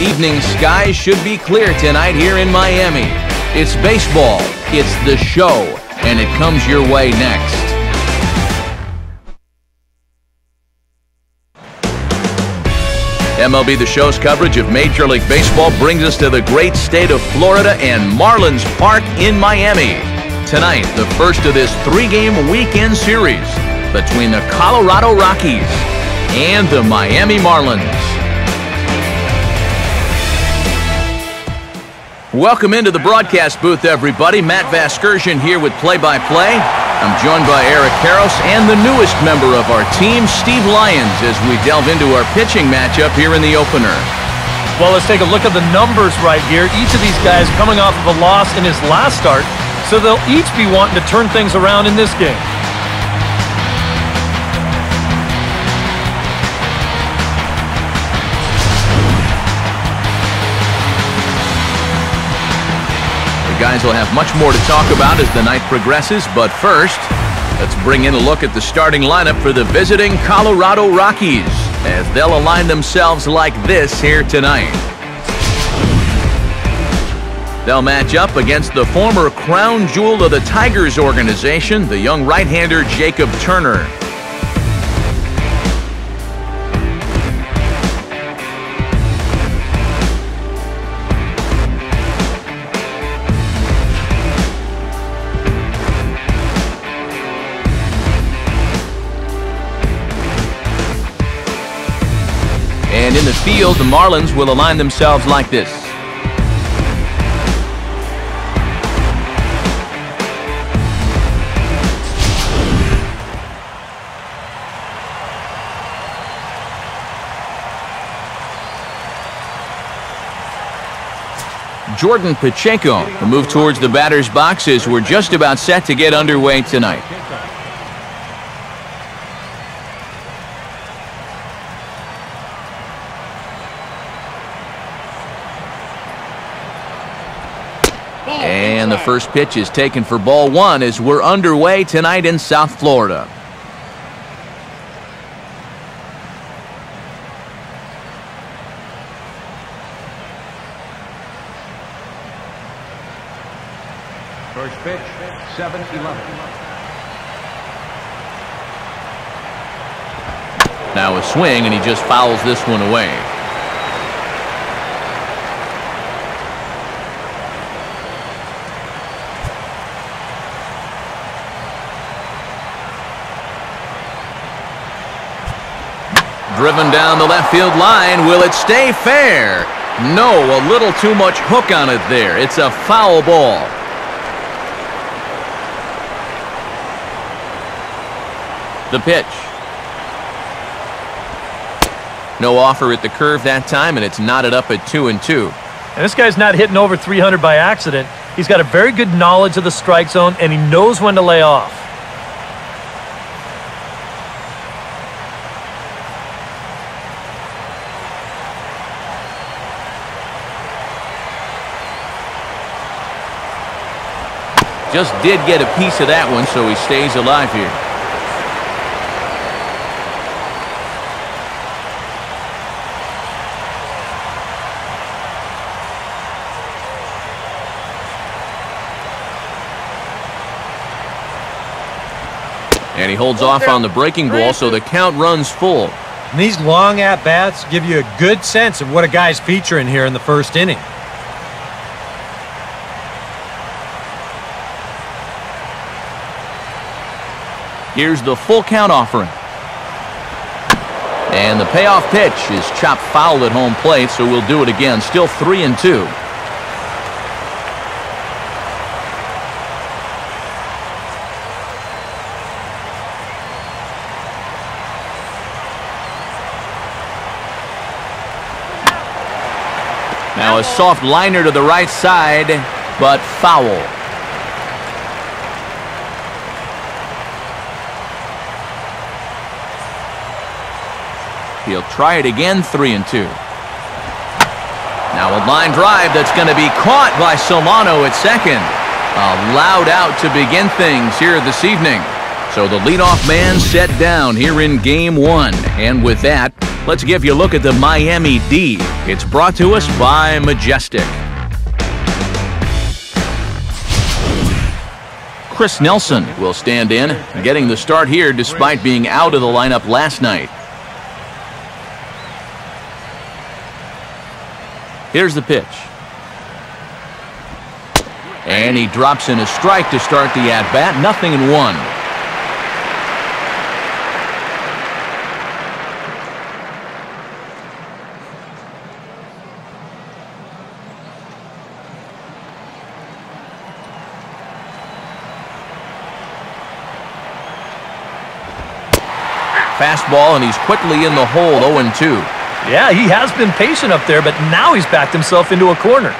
Evening skies should be clear tonight here in Miami. It's baseball, it's the show, and it comes your way next. MLB The Show's coverage of Major League Baseball brings us to the great state of Florida and Marlins Park in Miami. Tonight, the first of this three-game weekend series between the Colorado Rockies and the Miami Marlins. Welcome into the broadcast booth, everybody. Matt Vasgersian here with play-by-play. I'm joined by Eric Karros and the newest member of our team, Steve Lyons, as we delve into our pitching matchup here in the opener. Well, let's take a look at the numbers right here. Each of these guys coming off of a loss in his last start, so they'll each be wanting to turn things around in this game. Guys will have much more to talk about as the night progresses, but first, let's bring in a look at the starting lineup for the visiting Colorado Rockies as they'll align themselves like this here tonight. They'll match up against the former crown jewel of the Tigers organization, the young right-hander Jacob Turner. And in the field, the Marlins will align themselves like this. Jordan Pacheco will move towards the batter's box as we're just about set to get underway tonight. And the first pitch is taken for ball one as we're underway tonight in South Florida. First pitch, 7-11. Now a swing, and he just fouls this one away. Driven down the left field line. Will it stay fair? No, a little too much hook on it there. It's a foul ball. The pitch. No offer at the curve that time, and it's knotted up at 2-2. And this guy's not hitting over 300 by accident. He's got a very good knowledge of the strike zone, and he knows when to lay off. Just did get a piece of that one, so he stays alive here. And he holds off on the breaking ball, so the count runs full. And these long at-bats give you a good sense of what a guy's featuring here in the first inning. Here's the full count offering. And the payoff pitch is chopped foul at home plate, so we'll do it again. Still 3-2. Now a soft liner to the right side, but foul. He'll try it again, 3-2. Now a line drive that's going to be caught by Solano at second. A loud out to begin things here this evening. So the leadoff man set down here in Game 1. And with that, Let's give you a look at the Miami D. It's brought to us by Majestic. Chris Nelson will stand in, getting the start here despite being out of the lineup last night. Here's the pitch. And he drops in a strike to start the at-bat. 0-1. Fastball, and he's quickly in the hole. 0-2. Yeah, he has been patient up there, but now he's backed himself into a corner.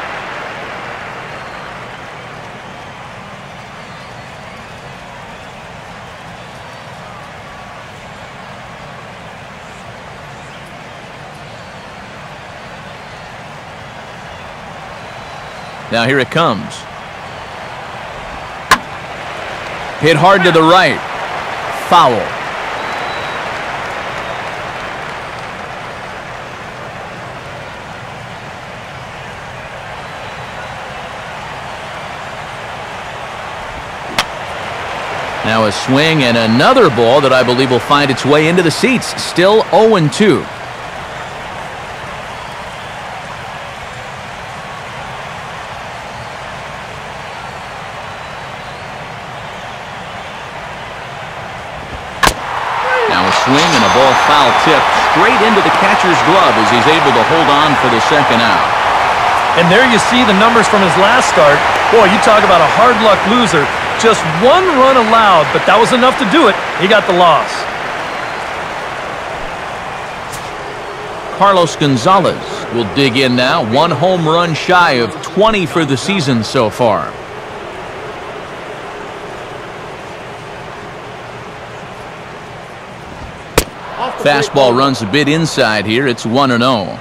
Now here it comes. Hit hard to the right. Foul. Now a swing and another ball that I believe will find its way into the seats. Still 0-2. Now a swing and a ball foul tip straight into the catcher's glove as he's able to hold on for the second out. And there you see the numbers from his last start. Boy, you talk about a hard luck loser. Just one run allowed, but that was enough to do it. He got the loss. Carlos Gonzalez will dig in now. 1 home run shy of 20 for the season so far. Fastball runs a bit inside here. It's 1-0.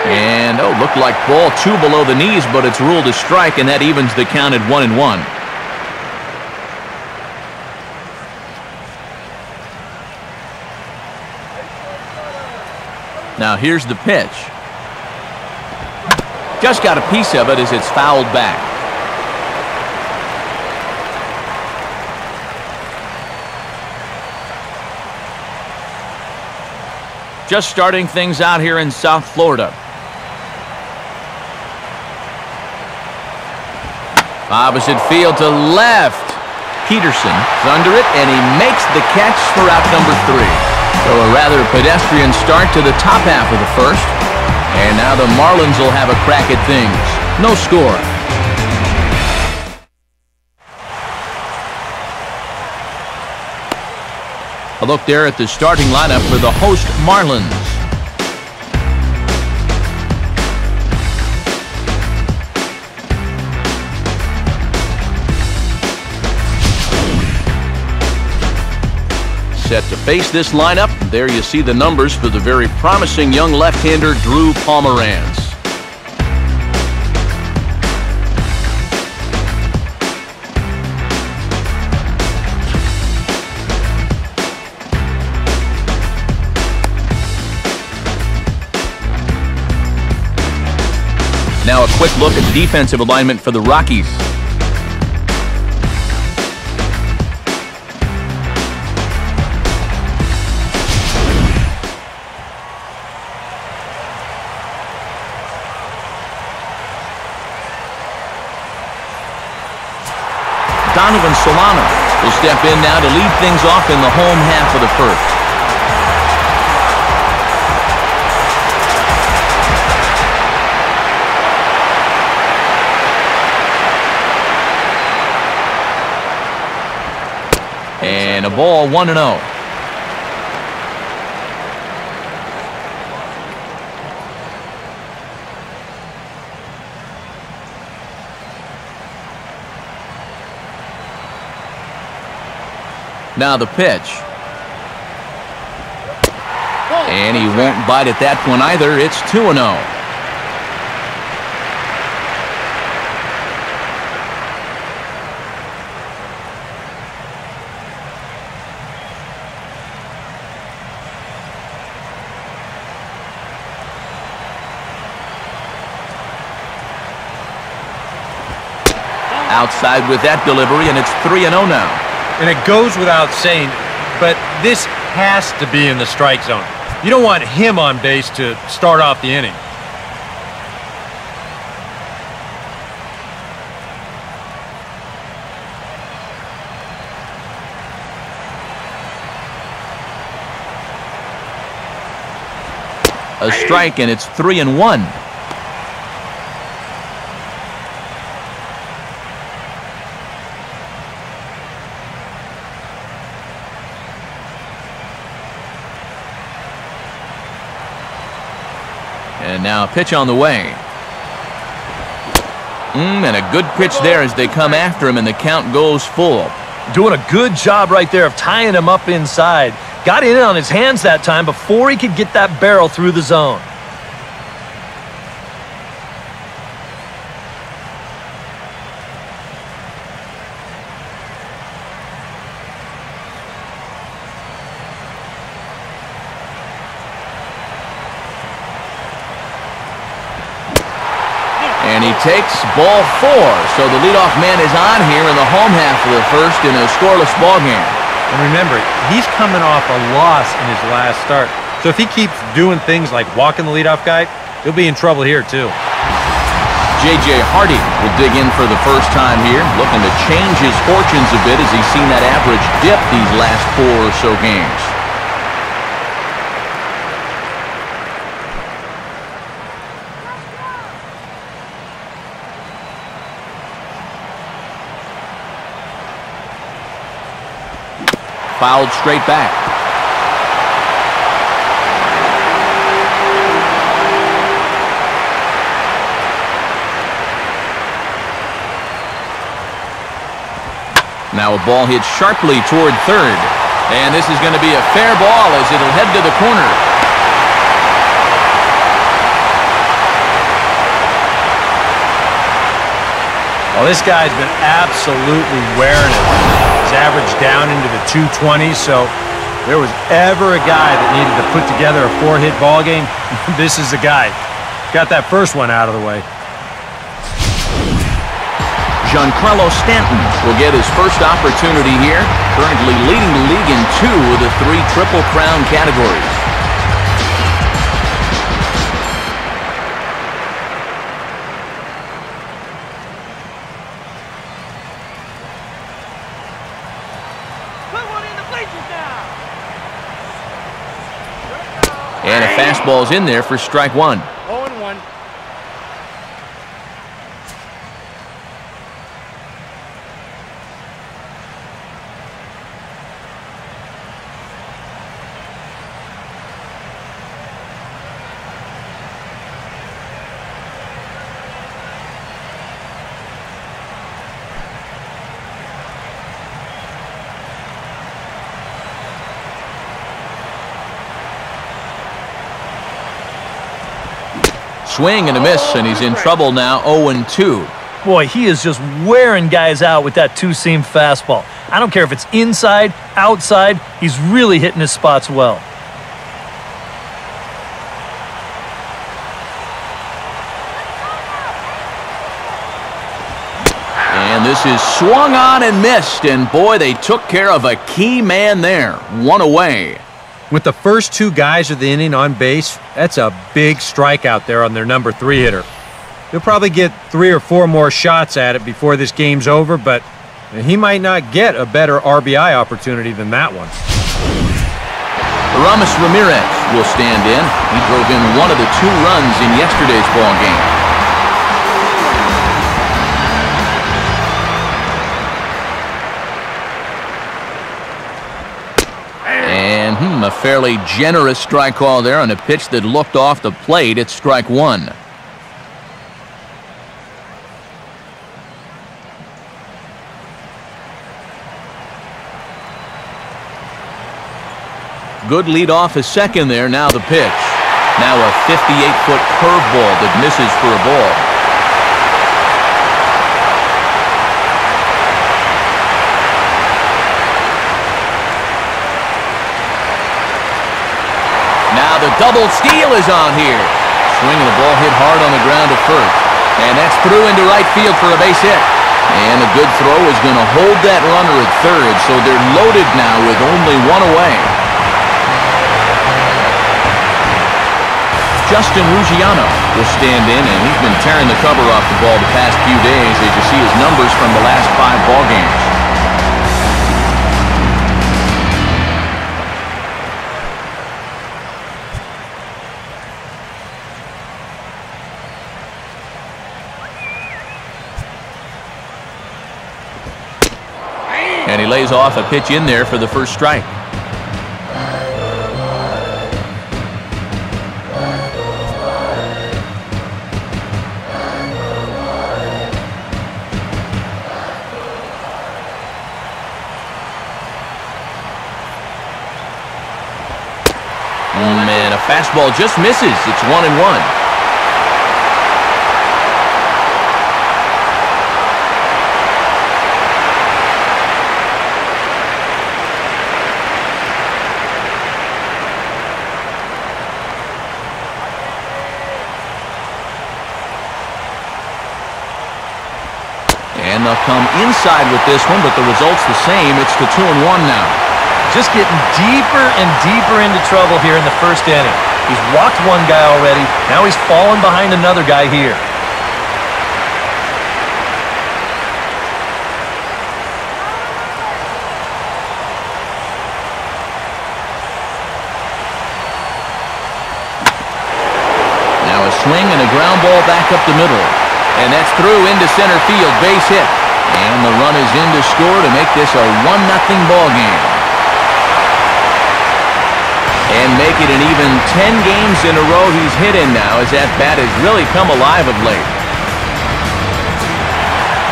And, oh, looked like ball 2 below the knees, but it's ruled a strike, and that evens the count at 1-1. Now here's the pitch. Just got a piece of it as it's fouled back. Just starting things out here in South Florida. Opposite field to left. Petersen is under it, and he makes the catch for out number 3. So a rather pedestrian start to the top half of the first. And now the Marlins will have a crack at things. No score. A look there at the starting lineup for the host Marlins. Set to face this lineup. There you see the numbers for the very promising young left-hander Drew Pomeranz. Now a quick look at the defensive alignment for the Rockies. Donovan Solano will step in now to lead things off in the home half of the first. And a ball, 1-0. Now the pitch. And he won't bite at that one either. It's 2-0. Outside with that delivery, and it's 3-0 now. And it goes without saying, but this has to be in the strike zone. You don't want him on base to start off the inning. A strike, and it's 3-1. And now a pitch on the way. And a good pitch there as they come after him, and the count goes full. Doing a good job right there of tying him up inside. Got in on his hands that time before he could get that barrel through the zone. And he takes ball 4. So the leadoff man is on here in the home half of the first in a scoreless ball game. And remember, he's coming off a loss in his last start. So if he keeps doing things like walking the leadoff guy, he'll be in trouble here too. J.J. Hardy will dig in for the first time here, looking to change his fortunes a bit as he's seen that average dip these last 4 or so games. Fouled straight back. Now a ball hit sharply toward third. And this is going to be a fair ball as it'll head to the corner. Well, this guy's been absolutely wearing it. He's averaged down into the 220s, so if there was ever a guy that needed to put together a 4-hit ball game, this is the guy. Got that first one out of the way. GIANCARLO Stanton will get his first opportunity here, currently leading the league in 2 of the 3 Triple Crown categories. And a fastball's in there for strike 1. 0-1. Swing and a miss, and he's in trouble now, 0-2. Boy, he is just wearing guys out with that two-seam fastball. I don't care if it's inside, outside, he's really hitting his spots well. And this is swung on and missed, and boy, they took care of a key man there. 1 away. With the first 2 guys of the inning on base, that's a big strikeout there on their number 3 hitter. He'll probably get 3 or 4 more shots at it before this game's over, but he might not get a better RBI opportunity than that one. Ramirez will stand in. He drove in one of the 2 runs in yesterday's ball game. And a fairly generous strike call there on a pitch that looked off the plate. It's strike 1. Good lead off his second there. Now the pitch. Now a 58-foot curveball that misses for a ball. Now the double steal is on here. Swinging the ball hit hard on the ground to first. And that's through into right field for a base hit. And a good throw is going to hold that runner at third, so they're loaded now with only one away. Justin Ruggiano will stand in, and he's been tearing the cover off the ball the past few days as you see his numbers from the last 5 ball games. And he lays off a pitch in there for the first strike. Man, a fastball just misses. It's 1-1. And they'll come inside with this one, but the result's the same. It's the 2-1 now. Just getting deeper and deeper into trouble here in the first inning. He's walked one guy already. Now he's fallen behind another guy here. Now a swing and a ground ball back up the middle. And that's through into center field, base hit. And the run is in to score to make this a 1-0 ball game. And make it an even 10 games in a row he's hit in now, as that bat has really come alive of late.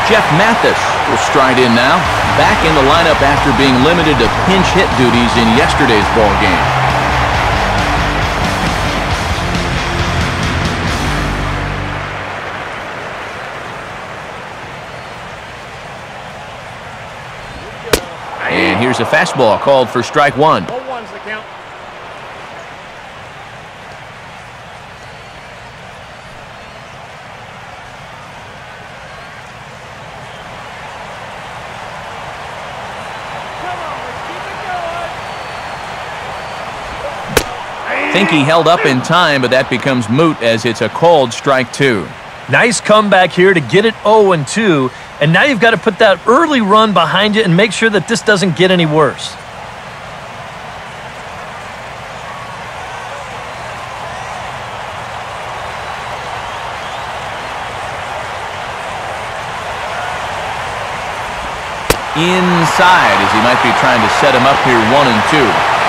Jeff Mathis will stride in now, back in the lineup after being limited to pinch hit duties in yesterday's ball game. And here's a fastball called for strike 1. 0-1's the count. I think he held up in time, but that becomes moot as it's a called strike 2. Nice comeback here to get it 0-2, and now you've got to put that early run behind you and make sure that this doesn't get any worse. Inside, as he might be trying to set him up here 1-2.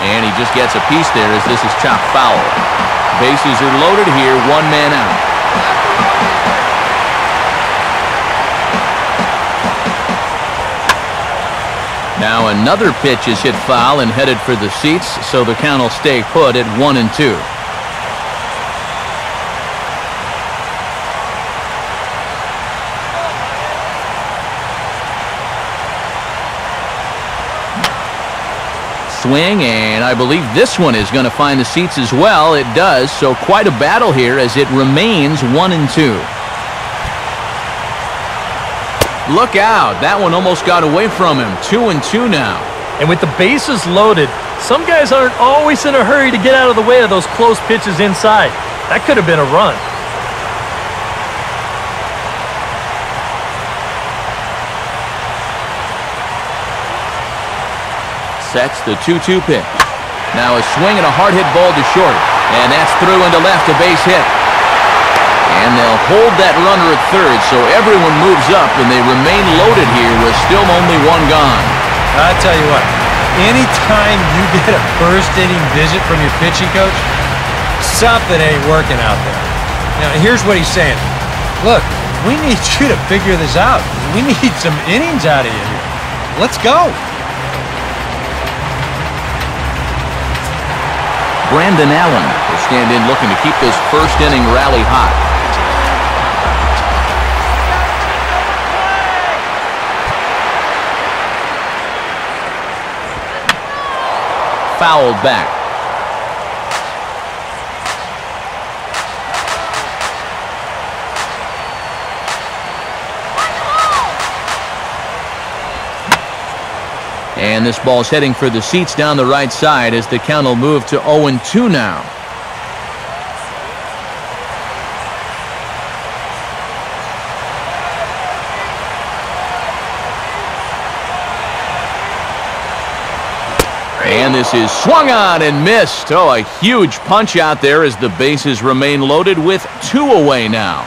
And he just gets a piece there as this is chopped foul. Bases are loaded here, 1 man out. Now another pitch is hit foul and headed for the seats, so the count will stay put at 1-2. Swing, and I believe this one is going to find the seats as well. It does, so quite a battle here as it remains 1-2. Look out, that one almost got away from him. 2-2 now. And with the bases loaded, some guys aren't always in a hurry to get out of the way of those close pitches inside. That could have been a run. Sets the 2-2 pitch. Now a swing and a hard hit ball to short. And that's through into left, a base hit. And they'll hold that runner at third, so everyone moves up, and they remain loaded here with still only 1 gone. I tell you what, anytime you get a first inning visit from your pitching coach, something ain't working out there. Now, here's what he's saying. Look, we need you to figure this out. We need some innings out of you here. Let's go. Brandon Allen will stand in looking to keep this first inning rally hot. Fouled back. And this ball's heading for the seats down the right side as the count will move to 0-2 now. And this is swung on and missed. Oh, a huge punch out there as the bases remain loaded with 2 away now.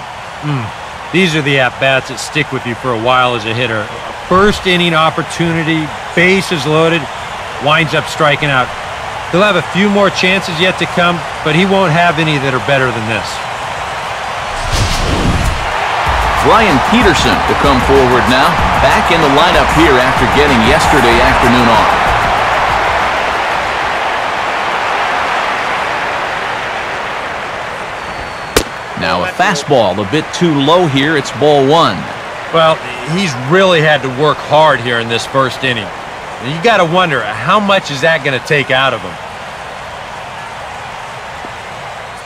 These are the at-bats that stick with you for a while as a hitter. First inning opportunity, bases loaded, winds up striking out. He'll have a few more chances yet to come, but he won't have any that are better than this. Petersen will come forward now, back in the lineup here after getting yesterday afternoon off. Now a fastball a bit too low here. It's ball 1. Well, he's really had to work hard here in this first inning. You got to wonder, how much is that going to take out of him?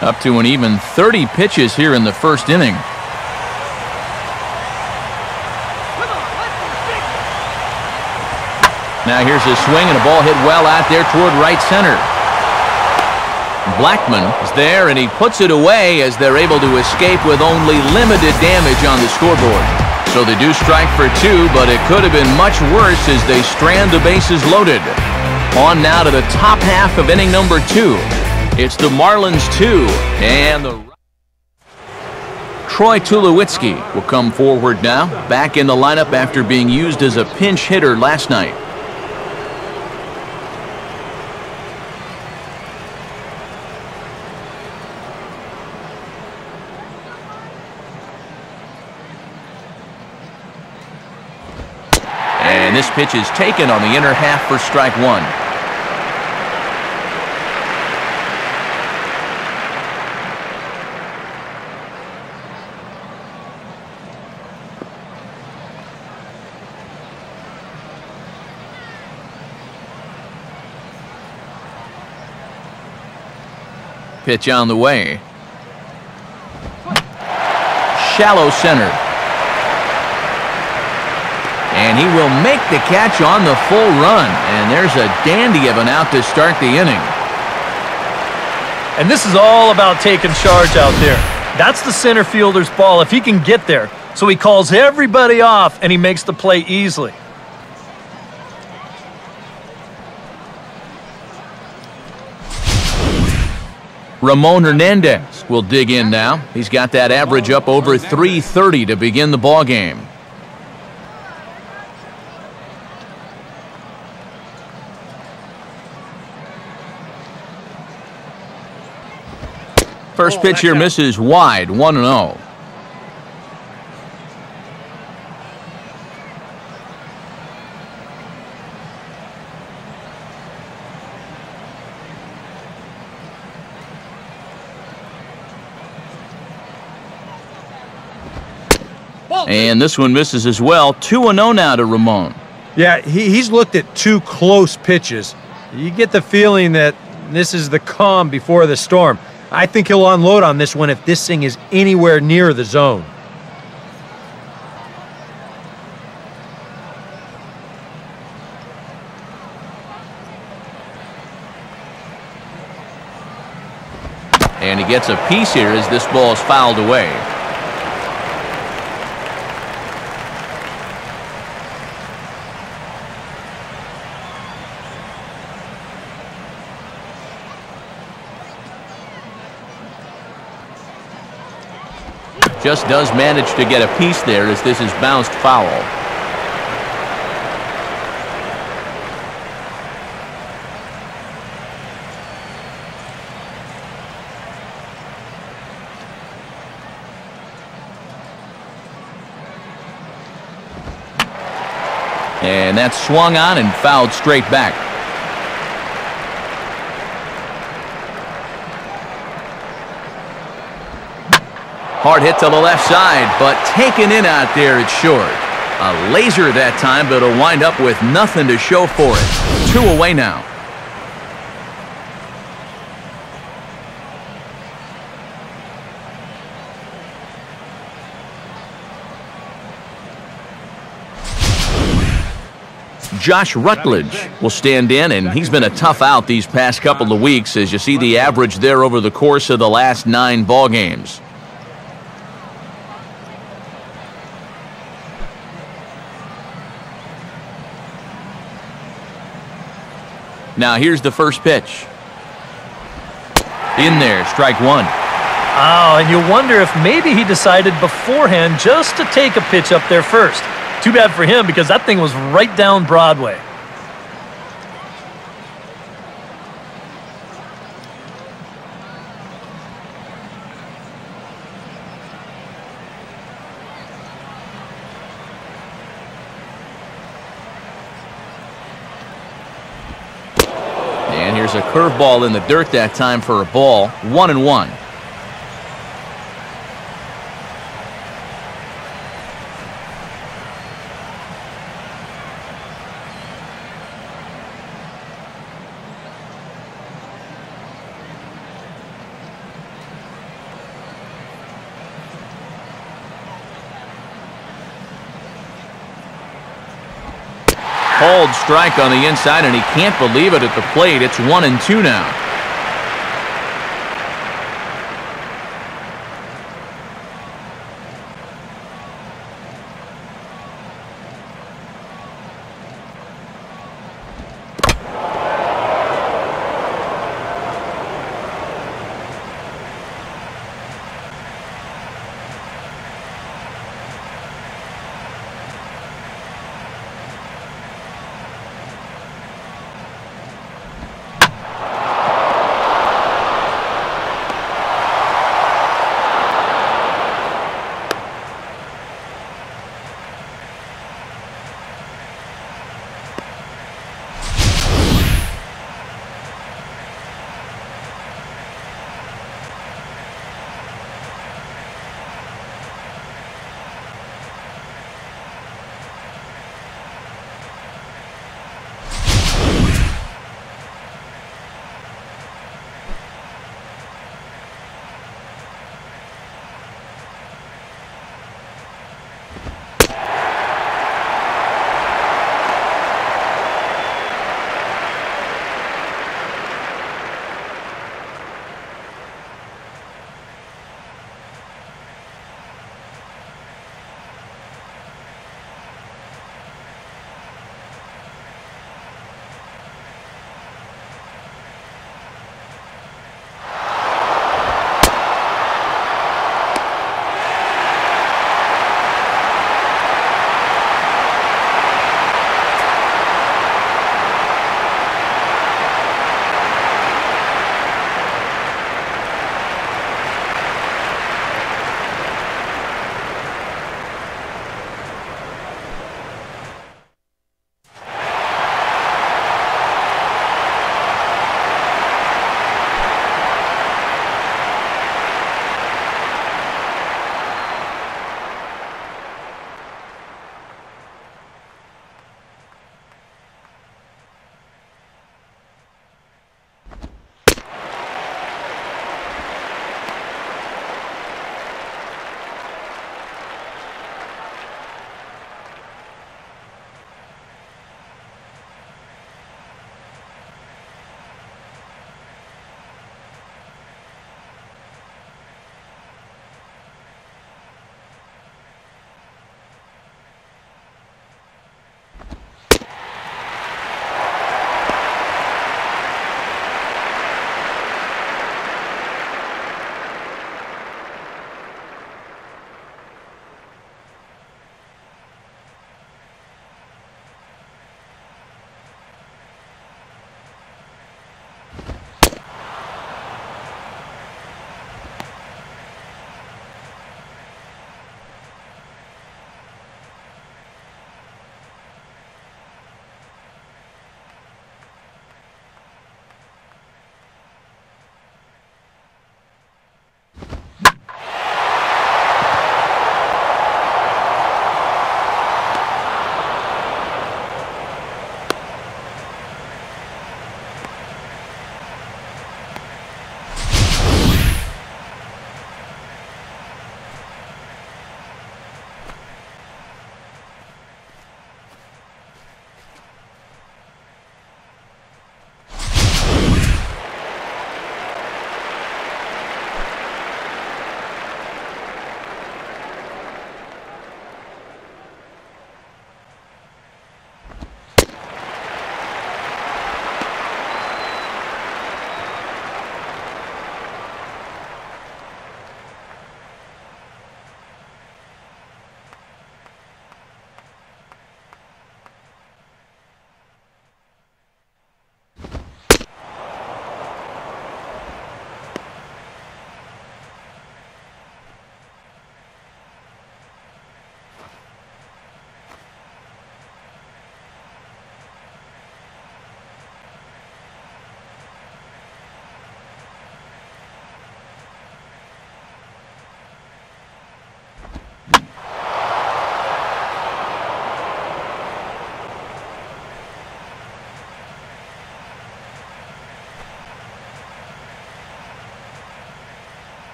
Up to an even 30 pitches here in the first inning. Now here's a swing and a ball hit well out there toward right center. BLACKMON is there and he puts it away as they're able to escape with only limited damage on the scoreboard. So they do strike for 2, but it could have been much worse as they strand the bases loaded. On now to the top half of inning number 2. It's the Marlins 2 and the TULOWITZKI will come forward now, back in the lineup after being used as a pinch hitter last night. And this pitch is taken on the inner half for strike 1. Pitch on the way. Shallow center. And he will make the catch on the full run. And there's a dandy of an out to start the inning. And this is all about taking charge out there. That's the center fielder's ball if he can get there. So he calls everybody off and he makes the play easily. Ramon Hernandez will dig in now. He's got that average up over 330 to begin the ball game. First pitch here misses wide, 1-0. And this one misses as well. 2-0 now to Ramon. Yeah, he's looked at 2 close pitches. You get the feeling that this is the calm before the storm. I think he'll unload on this one if this thing is anywhere near the zone. And he gets a piece here as this ball is fouled away. Just does manage to get a piece there as this is bounced foul. And that's swung on and fouled straight back. Hard hit to the left side, but taken in out there, it's short. A laser that time, but it'll wind up with nothing to show for it. 2 away now. Josh Rutledge will stand in, and he's been a tough out these past couple of weeks, as you see the average there over the course of the last 9 ball games. Now here's the first pitch. In there, strike 1. Oh, and you wonder if maybe he decided beforehand just to take a pitch up there first. Too bad for him, because that thing was right down Broadway. And here's a curveball in the dirt that time for a ball. 1-1. Called strike on the inside, and he can't believe it at the plate. It's 1-2 now.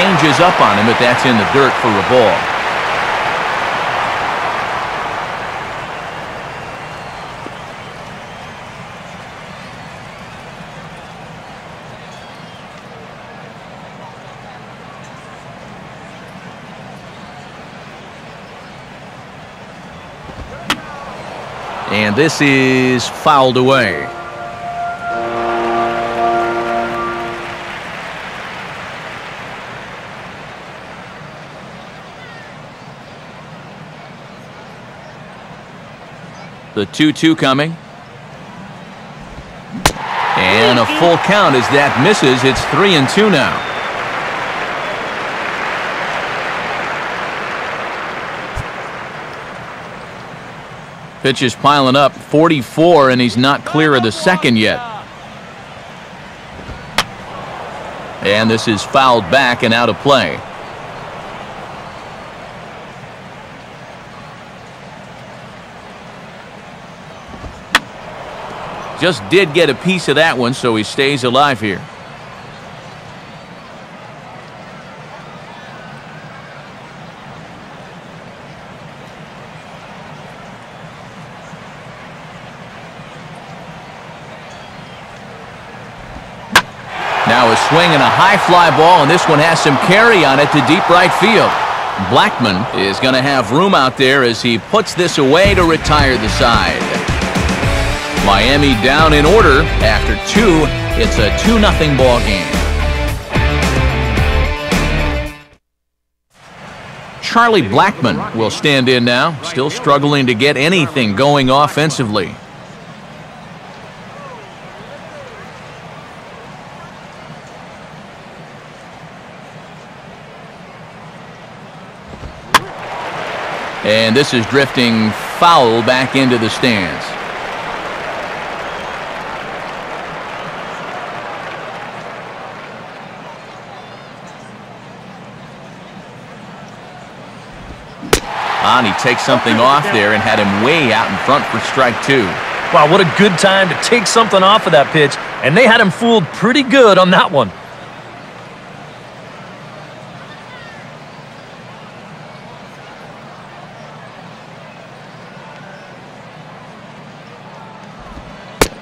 changes up on him, but that's in the dirt for a ball. And this is fouled away. The 2-2 coming. And a full count as that misses. It's 3-2 now. Pitch is piling up, 44, and he's not clear of the second yet. And this is fouled back and out of play. Just did get a piece of that one, so he stays alive here. Now a swing and a high fly ball, and this one has some carry on it to deep right field. Blackmon is going to have room out there as he puts this away to retire the side. Miami down in order after 2. It's a 2-0 ball game. Charlie Blackmon will stand in now, still struggling to get anything going offensively. And this is drifting foul back into the stands. And he takes something off there and had him way out in front for strike 2. Wow, what a good time to take something off of that pitch, and they had him fooled pretty good on that one.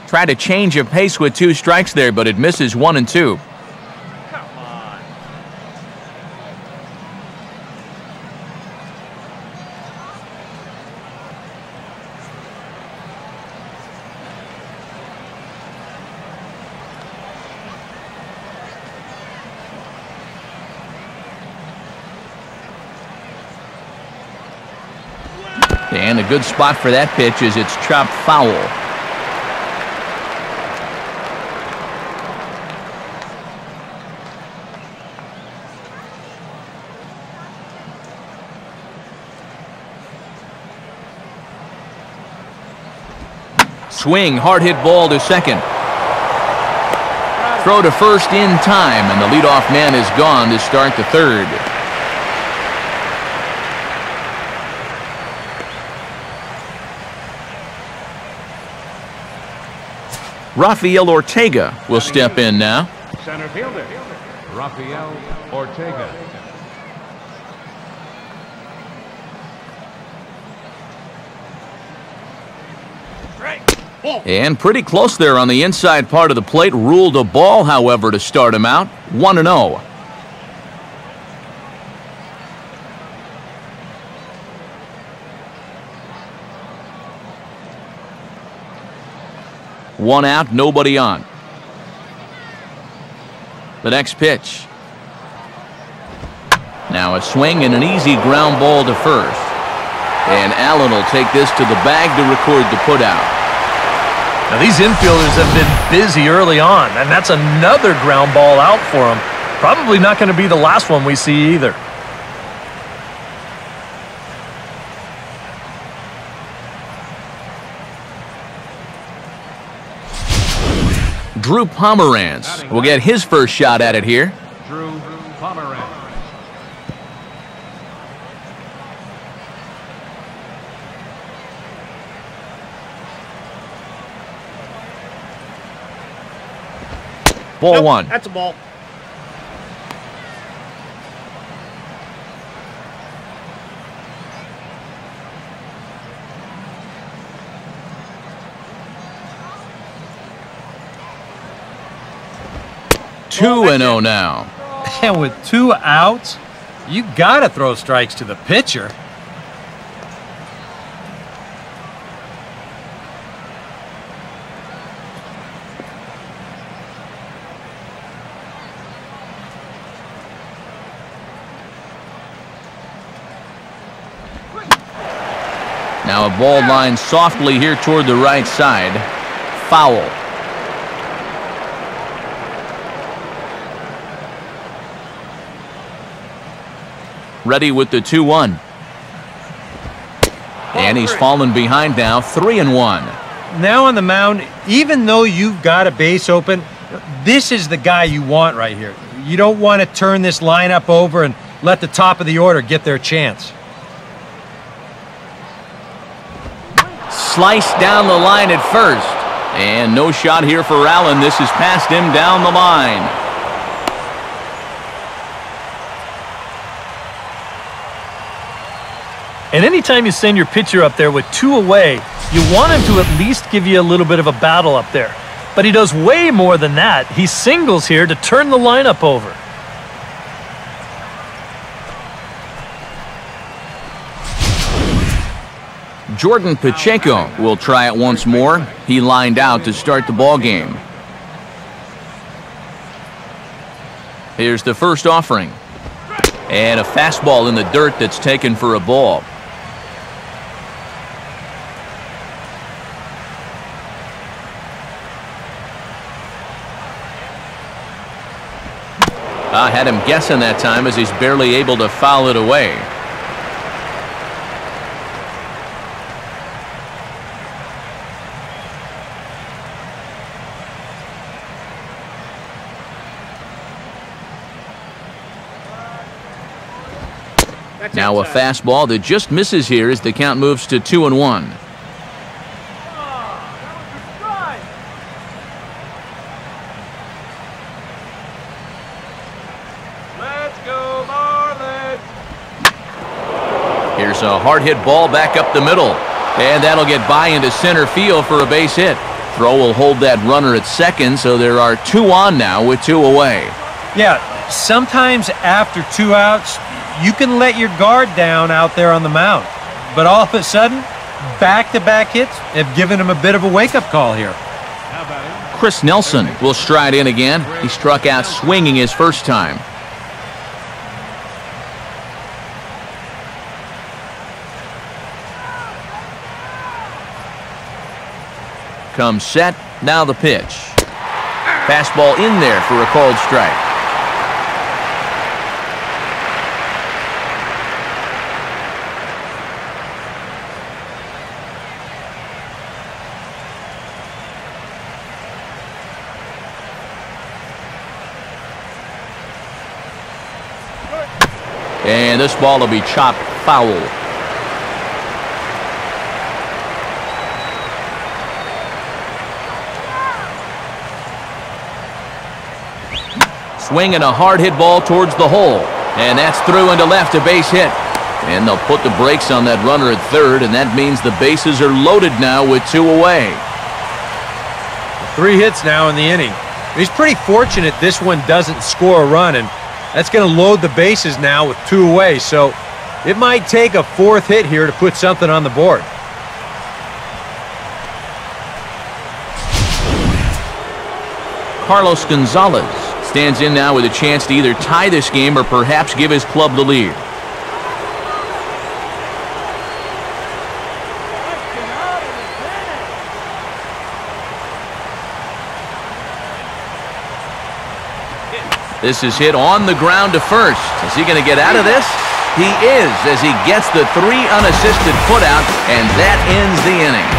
Tried to change of pace with 2 strikes there, but it misses 1 and 2. Come on. And a good spot for that pitch is it's chopped foul. Swing, hard hit ball to second. Throw to first in time, and the leadoff man is gone to start the third. Rafael Ortega will step in now. Center fielder, Rafael Ortega. And pretty close there on the inside part of the plate. Ruled a ball, however, to start him out. 1-0. One out, nobody on. The next pitch. Now a swing and an easy ground ball to first. And Allen will take this to the bag to record the putout. Now these infielders have been busy early on, and that's another ground ball out for them. Probably not going to be the last one we see either. Drew Pomeranz will get his first shot at it here. Drew Pomeranz. Ball one. That's a ball. 2-0 now. And with 2 outs, you got to throw strikes to the pitcher. Now a ball line softly here toward the right side. Foul. Ready with the 2-1. And he's fallen behind now, 3-1. Now on the mound, even though you've got a base open, this is the guy you want right here. You don't want to turn this lineup over and let the top of the order get their chance. Sliced down the line at first. And no shot here for Allen. This is past him down the line. And anytime you send your pitcher up there with 2 away, you want him to at least give you a little bit of a battle up there. But he does way more than that. He singles here to turn the lineup over. Jordan Pacheco will try it once more. He lined out to start the ball game. Here's the first offering. And a fastball in the dirt that's taken for a ball. I had him guessing that time as he's barely able to foul it away. Now a fastball that just misses here as the count moves to 2-1. Let's go, Marlins! Here's a hard hit ball back up the middle. And that'll get by into center field for a base hit. Throw will hold that runner at second, so there are 2 on now with 2 away. Yeah, sometimes after 2 outs, you can let your guard down out there on the mound. But all of a sudden, back-to-back hits have given him a bit of a wake-up call here. Chris Nelson will stride in again. He struck out swinging his first time. Comes set, now the pitch. Fastball in there for a called strike. And this ball will be chopped foul. Swinging a hard hit ball towards the hole. And that's through into left, a base hit. And they'll put the brakes on that runner at third, and that means the bases are loaded now with 2 away. 3 hits now in the inning. He's pretty fortunate this one doesn't score a run, and that's going to load the bases now with 2 away, so it might take a 4th hit here to put something on the board. Carlos Gonzalez stands in now with a chance to either tie this game or perhaps give his club the lead. This is hit on the ground to first. Is he going to get out of this? He is, as he gets the 3 unassisted putout, and that ends the inning.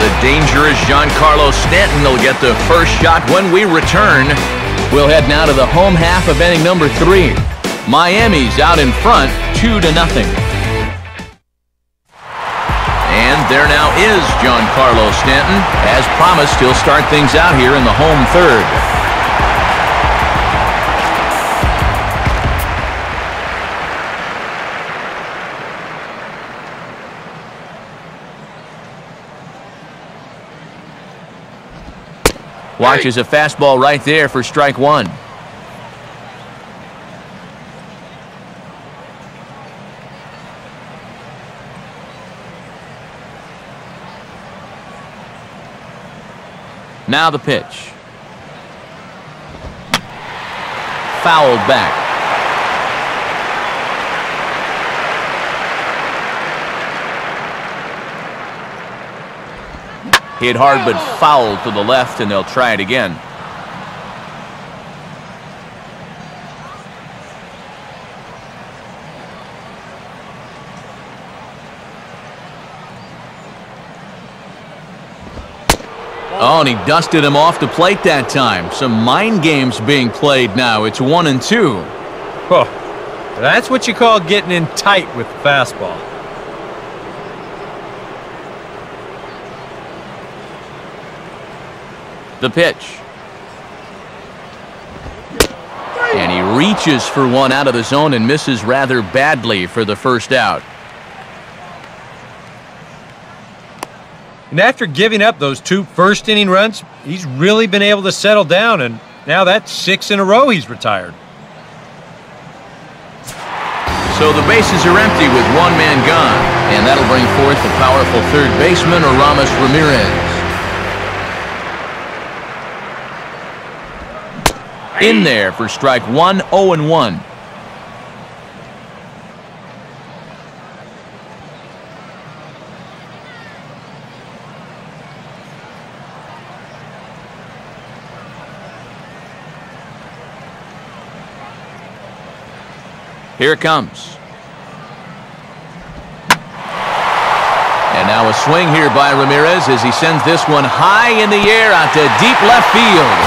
The dangerous Giancarlo Stanton will get the first shot when we return. We'll head now to the home half of inning number 3. Miami's out in front, 2-0. And there now is Giancarlo Stanton. As promised, he'll start things out here in the home third. Watches a fastball right there for strike 1. Now the pitch. Fouled back. Hit hard but fouled to the left, and they'll try it again. Oh, and he dusted him off the plate that time. Some mind games being played now. It's 1-2. Oh, that's what you call getting in tight with the fastball. The pitch. And he reaches for one out of the zone and misses rather badly for the first out. And after giving up those 2 first-inning runs, he's really been able to settle down, and now that's 6 in a row he's retired. So the bases are empty with 1 man gone, and that'll bring forth the powerful third baseman, Aramis Ramirez. In there for strike 1, 0-1. Here it comes. And now a swing here by Ramirez as he sends this one high in the air out to deep left field.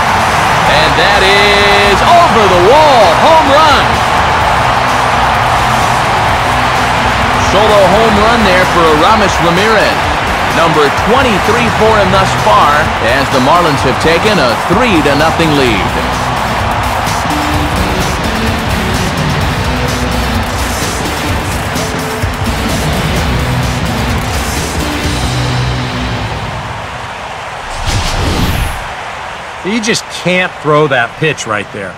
And that is over the wall. Home run. Solo home run there for Aramis Ramirez. Number 23 for him thus far as the Marlins have taken a 3-0 lead. You just can't throw that pitch right there.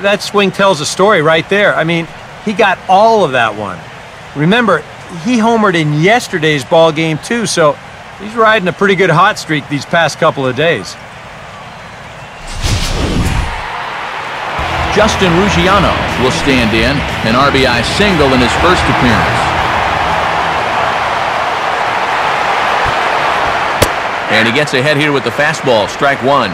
That swing tells a story right there. I mean, he got all of that one. Remember, he homered in yesterday's ball game too, so he's riding a pretty good hot streak these past couple of days. Justin Ruggiano will stand in, an RBI single in his first appearance. And he gets ahead here with the fastball, strike 1.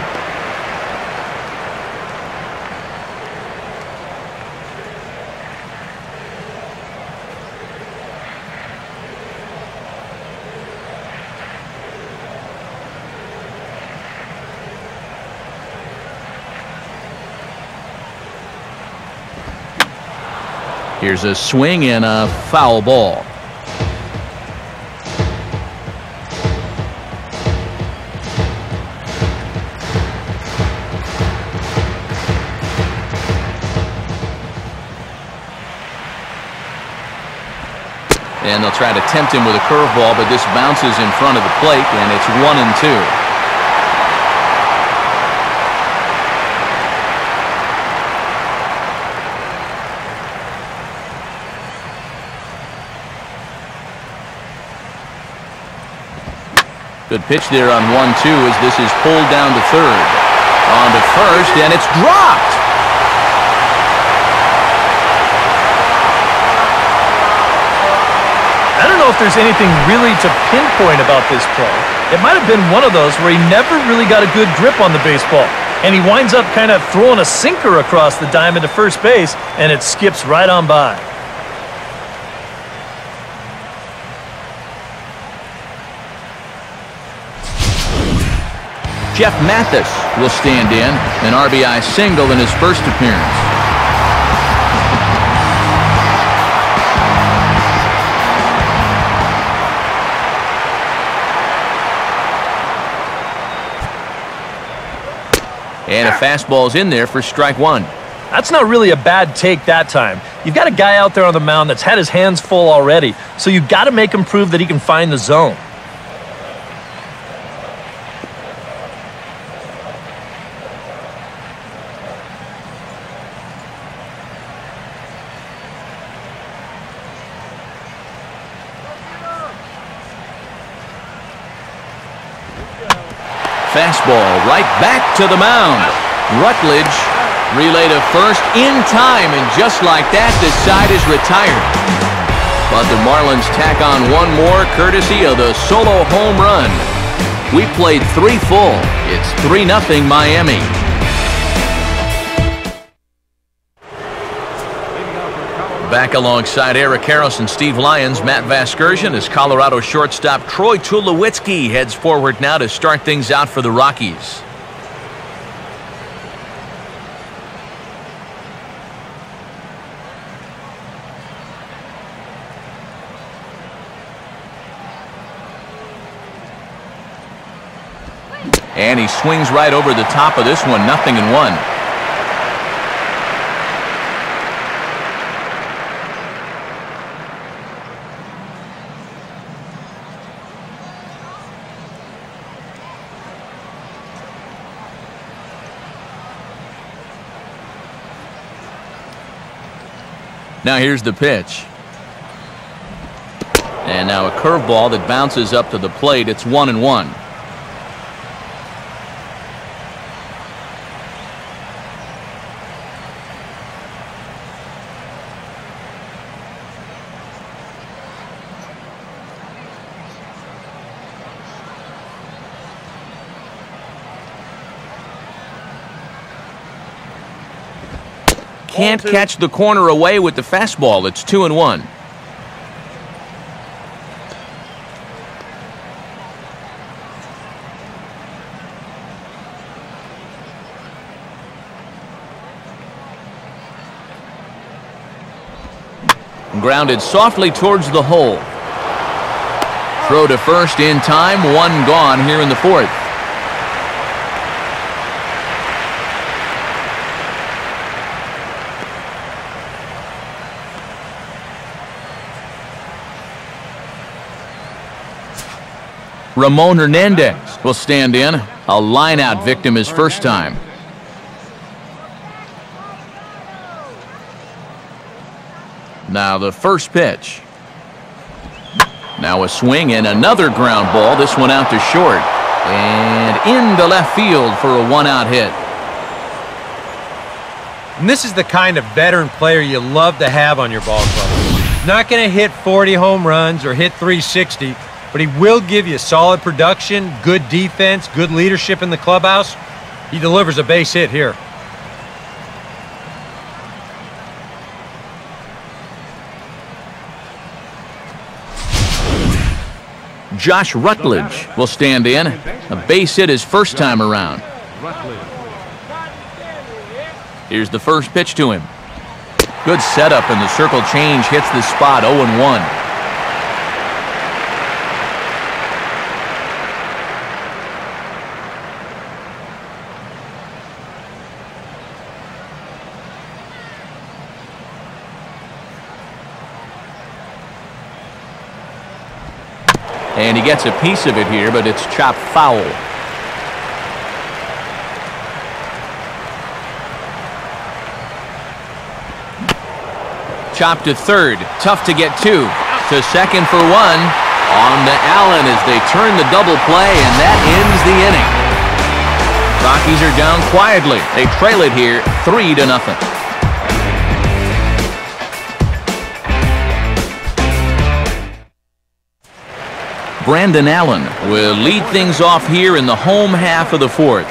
Here's a swing and a foul ball. And they'll try to tempt him with a curveball, but this bounces in front of the plate, and it's 1-2. Good pitch there on 1-2 as this is pulled down to third. On to first, and it's dropped. I don't know if there's anything really to pinpoint about this play. It might have been one of those where he never really got a good grip on the baseball, and he winds up kind of throwing a sinker across the diamond to first base, and it skips right on by. Jeff Mathis will stand in, an RBI single in his first appearance. And a fastball's in there for strike 1. That's not really a bad take that time. You've got a guy out there on the mound that's had his hands full already, so you've got to make him prove that he can find the zone. fastball right back to the mound. Rutledge relay to first in time, and just like that, the side is retired. But the Marlins tack on one more courtesy of the solo home run. We played 3 full. It's 3-0 Miami. Back alongside Eric Harris and Steve Lyons, Matt Vasgersian as Colorado shortstop Troy Tulowitzki heads forward now to start things out for the Rockies. And he swings right over the top of this one, 0-1. Now here's the pitch. And now a curveball that bounces up to the plate. It's 1-1. Can't catch the corner away with the fastball. It's 2-1. Grounded softly towards the hole. Throw to first in time. 1 gone here in the 4th. Ramon Hernandez will stand in. A line-out victim his first time. Now the first pitch. Now a swing and another ground ball. This one out to short. And into left field for a 1-out hit. And this is the kind of veteran player you love to have on your ball club. Not going to hit 40 home runs or hit 360, but he will give you solid production, good defense, good leadership in the clubhouse. He delivers a base hit here. Josh Rutledge will stand in. A base hit his first time around. Here's the first pitch to him. Good setup, and the circle change hits the spot. 0-1. And he gets a piece of it here, but it's chopped foul. Chopped to third. Tough to get 2. To second for 1. On to Allen as they turn the double play, and that ends the inning. Rockies are down quietly. They trail it here 3-0. Brandon Allen will lead things off here in the home half of the 4th.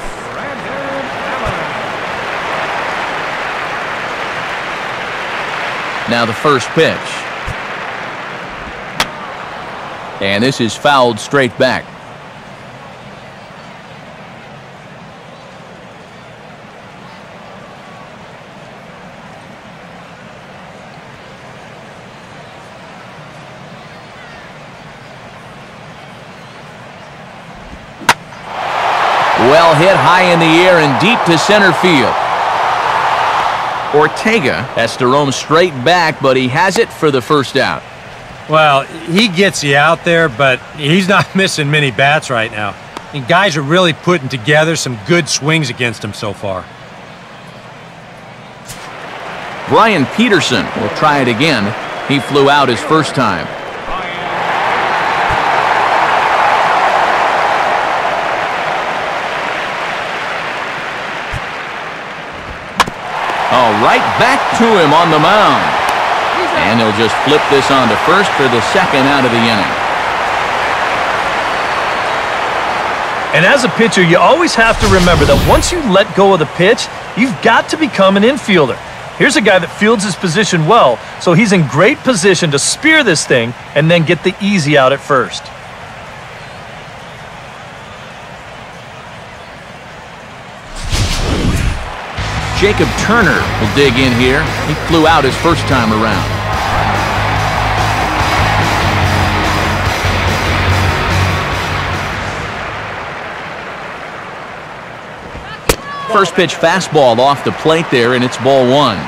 Now the first pitch. And this is fouled straight back. Well hit high in the air and deep to center field. Ortega has to roam straight back, but he has it for the first out. Well, he gets you out there, but he's not missing many bats right now. And guys are really putting together some good swings against him so far. Brian Peterson will try it again. He flew out his first time. right back to him on the mound. And he'll just flip this on to first for the second out of the inning. And as a pitcher, you always have to remember that once you let go of the pitch, you've got to become an infielder. Here's a guy that fields his position well, so he's in great position to spear this thing and then get the easy out at first. Jacob Turner will dig in here. He flew out his first time around. First pitch fastball off the plate there, and it's ball one.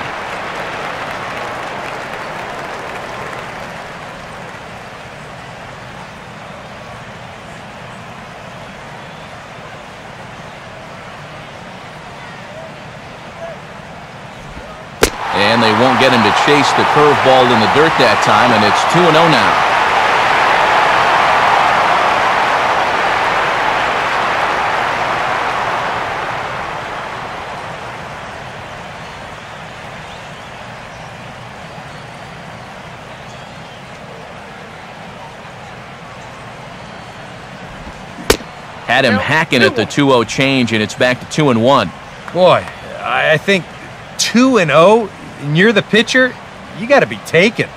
And they won't get him to chase the curveball in the dirt that time, and it's 2-0 now. Had him hacking at the 2-0 change, and it's back to 2-1. Boy, I think 2-0, and you're the pitcher, you got to be taken.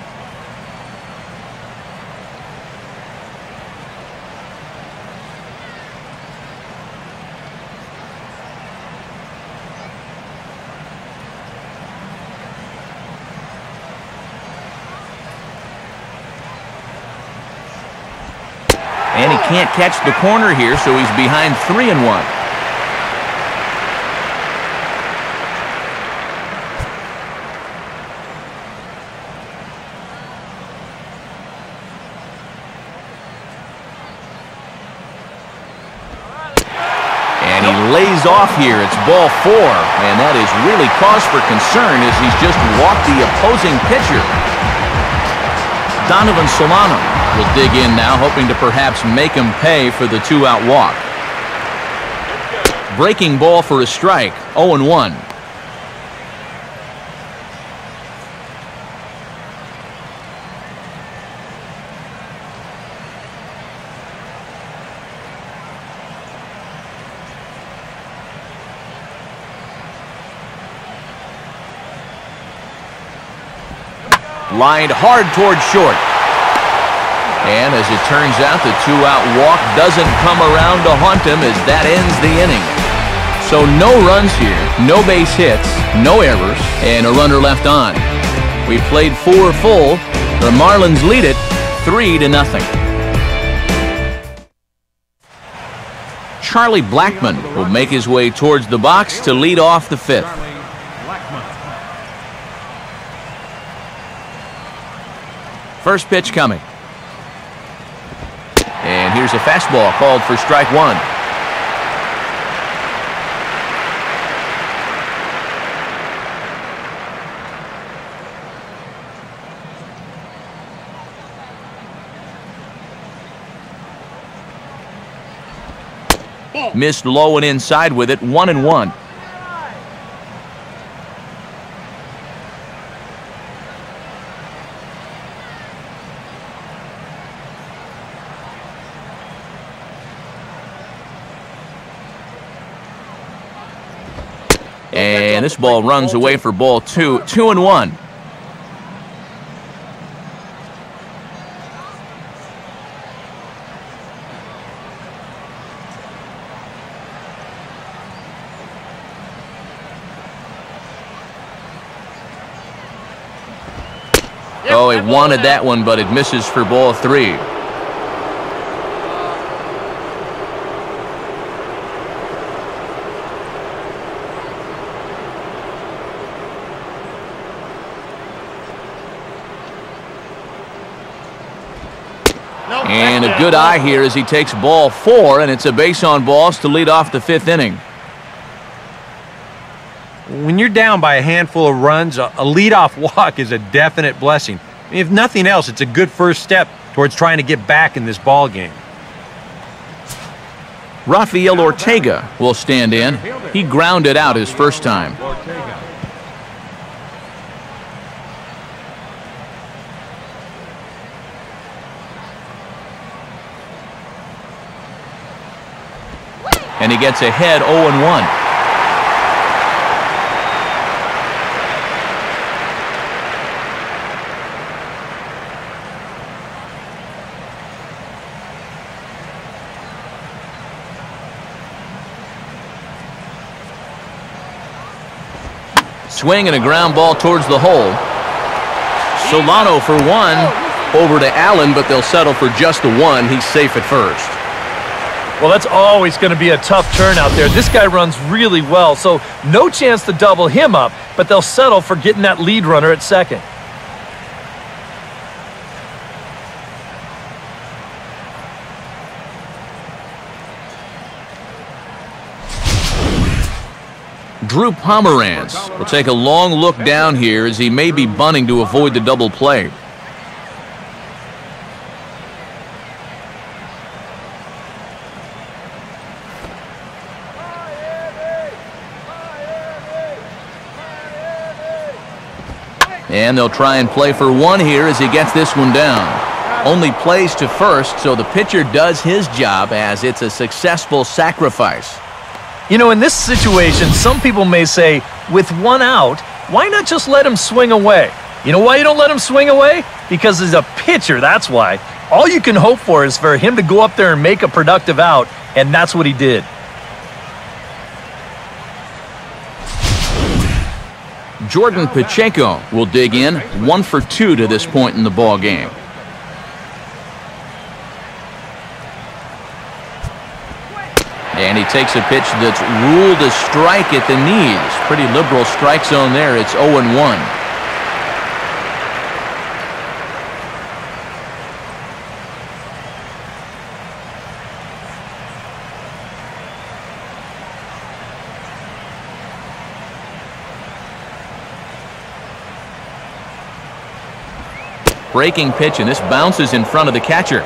And he can't catch the corner here, so he's behind 3-1. And he lays off here. It's ball 4, and that is really cause for concern as he's just walked the opposing pitcher. Donovan Solano will dig in now, hoping to perhaps make him pay for the 2-out walk. Breaking ball for a strike, 0-1. Lined hard toward short. And as it turns out, the 2-out walk doesn't come around to haunt him as that ends the inning. So no runs here, no base hits, no errors, and a runner left on. We played 4 full. The Marlins lead it 3-0. Charlie Blackmon will make his way towards the box to lead off the 5th. First pitch coming. And here's a fastball called for strike 1. Missed low and inside with it, 1-1. And this ball runs away for ball 2, 2-1. Oh, he wanted that one, but it misses for ball 3. And a good eye here as he takes ball 4, and it's a base on balls to lead off the 5th inning. When you're down by a handful of runs, a leadoff walk is a definite blessing. If nothing else, it's a good first step towards trying to get back in this ball game. Rafael Ortega will stand in. He grounded out his first time. and he gets ahead 0-1. Swing and a ground ball towards the hole. Solano for one. Over to Allen, but they'll settle for just the one. He's safe at first. Well, that's always going to be a tough turn out there. This guy runs really well, so no chance to double him up, but they'll settle for getting that lead runner at second. Drew Pomeranz will take a long look down here as he may be bunting to avoid the double play. And they'll try and play for one here as he gets this one down. Only plays to first, so the pitcher does his job as it's a successful sacrifice. You know, in this situation, some people may say, with one out, why not just let him swing away? You know why you don't let him swing away? Because he's a pitcher, that's why. All you can hope for is for him to go up there and make a productive out, and that's what he did. Jordan Pacheco will dig in, 1 for 2 to this point in the ball game. And he takes a pitch that's ruled a strike at the knees. Pretty liberal strike zone there. It's 0-1. Breaking pitch, and this bounces in front of the catcher.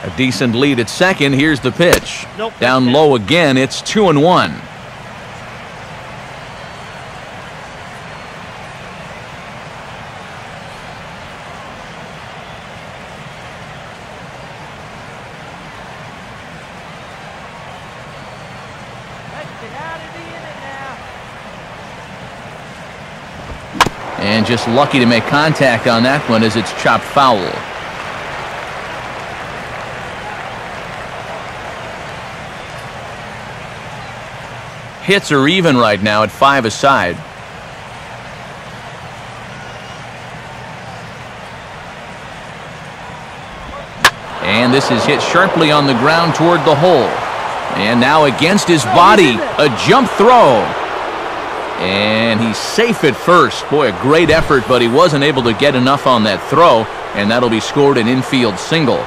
A decent lead at second. Here's the pitch. Down low again. It's 2-1. And just lucky to make contact on that one as it's chopped foul. Hits are even right now at 5 aside. And this is hit sharply on the ground toward the hole. And now against his body, a jump throw. And he's safe at first. Boy, a great effort, but he wasn't able to get enough on that throw, and that'll be scored an infield single.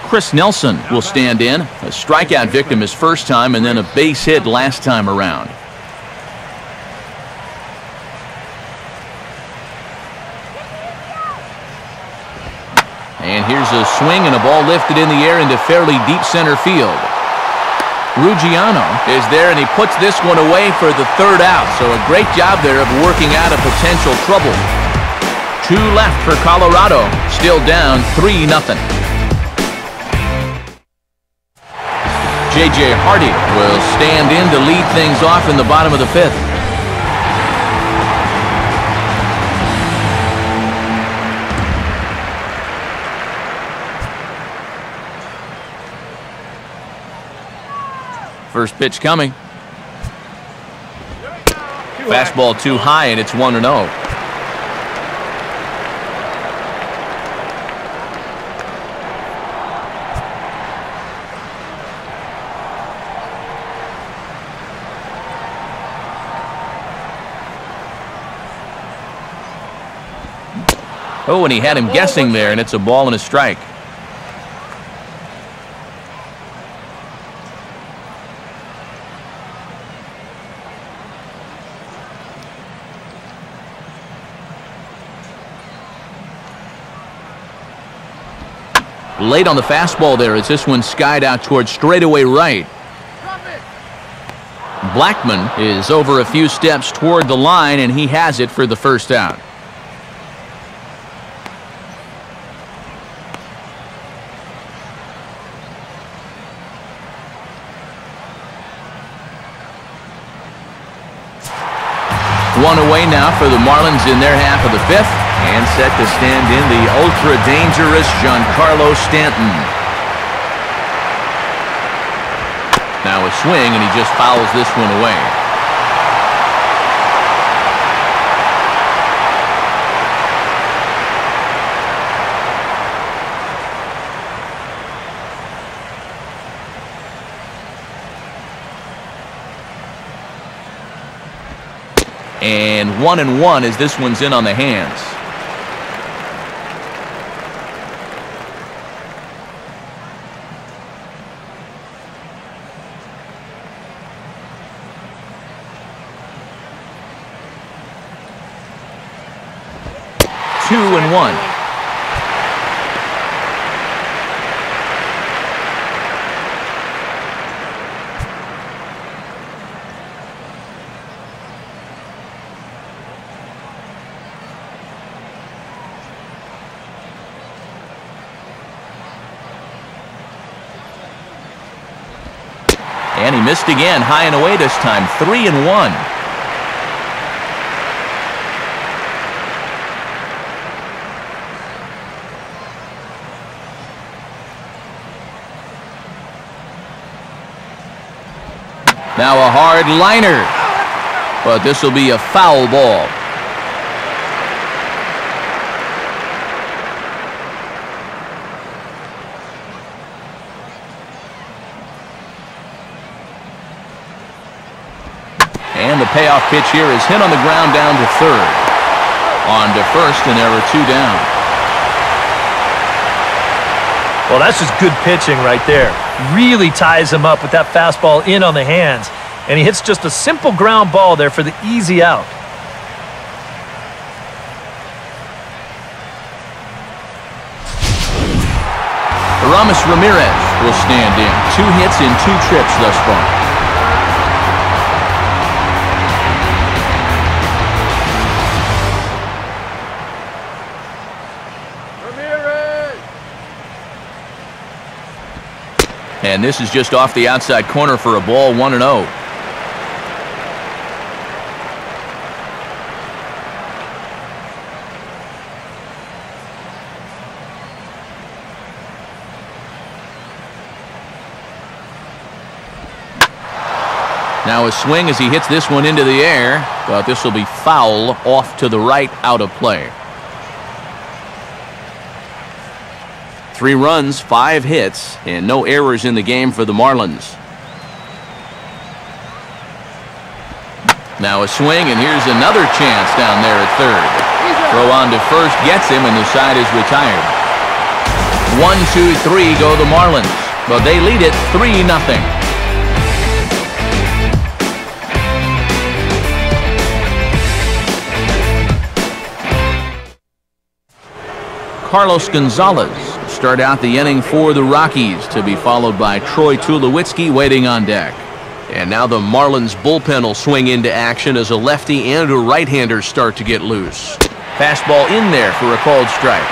Chris Nelson will stand in. A strikeout victim his first time, and then a base hit last time around. And here's a swing and a ball lifted in the air into fairly deep center field. Ruggiano is there, and he puts this one away for the third out. So a great job there of working out a potential trouble. 2 left for Colorado. Still down 3-0. J.J. Hardy will stand in to lead things off in the bottom of the 5th. First pitch coming. Fastball too high, and it's 1-0. Oh, and he had him guessing there, and it's a ball and a strike. Late on the fastball there as this one skied out towards straightaway right. Blackmon is over a few steps toward the line, and he has it for the first out. One away now for the Marlins in their half of the fifth, and set to stand in the ultra-dangerous GIANCARLO Stanton. Now a swing, and he just fouls this one away. And 1-1 as this one's in on the hands. Two and one. And he missed again, high and away this time, 3-1. Now a hard liner, but this will be a foul ball. And the payoff pitch here is hit on the ground down to third. On to first, and there are two down. Well, that's just good pitching right there. Really ties him up with that fastball in on the hands. And he hits just a simple ground ball there for the easy out. Ramirez will stand in. 2 hits in 2 trips thus far. And this is just off the outside corner for a ball, 1-0. Now a swing as he hits this one into the air, but this will be foul off to the right, out of play. 3 runs, 5 hits, and no errors in the game for the Marlins. Now a swing, and here's another chance down there at third. Throw on to first, gets him, and the side is retired. 1, 2, 3 go the Marlins, but they lead it 3-0. Carlos Gonzalez start out the inning for the Rockies, to be followed by Troy Tulowitzki waiting on deck. And now the Marlins bullpen will swing into action as a lefty and a right-hander start to get loose. Fastball in there for a called strike.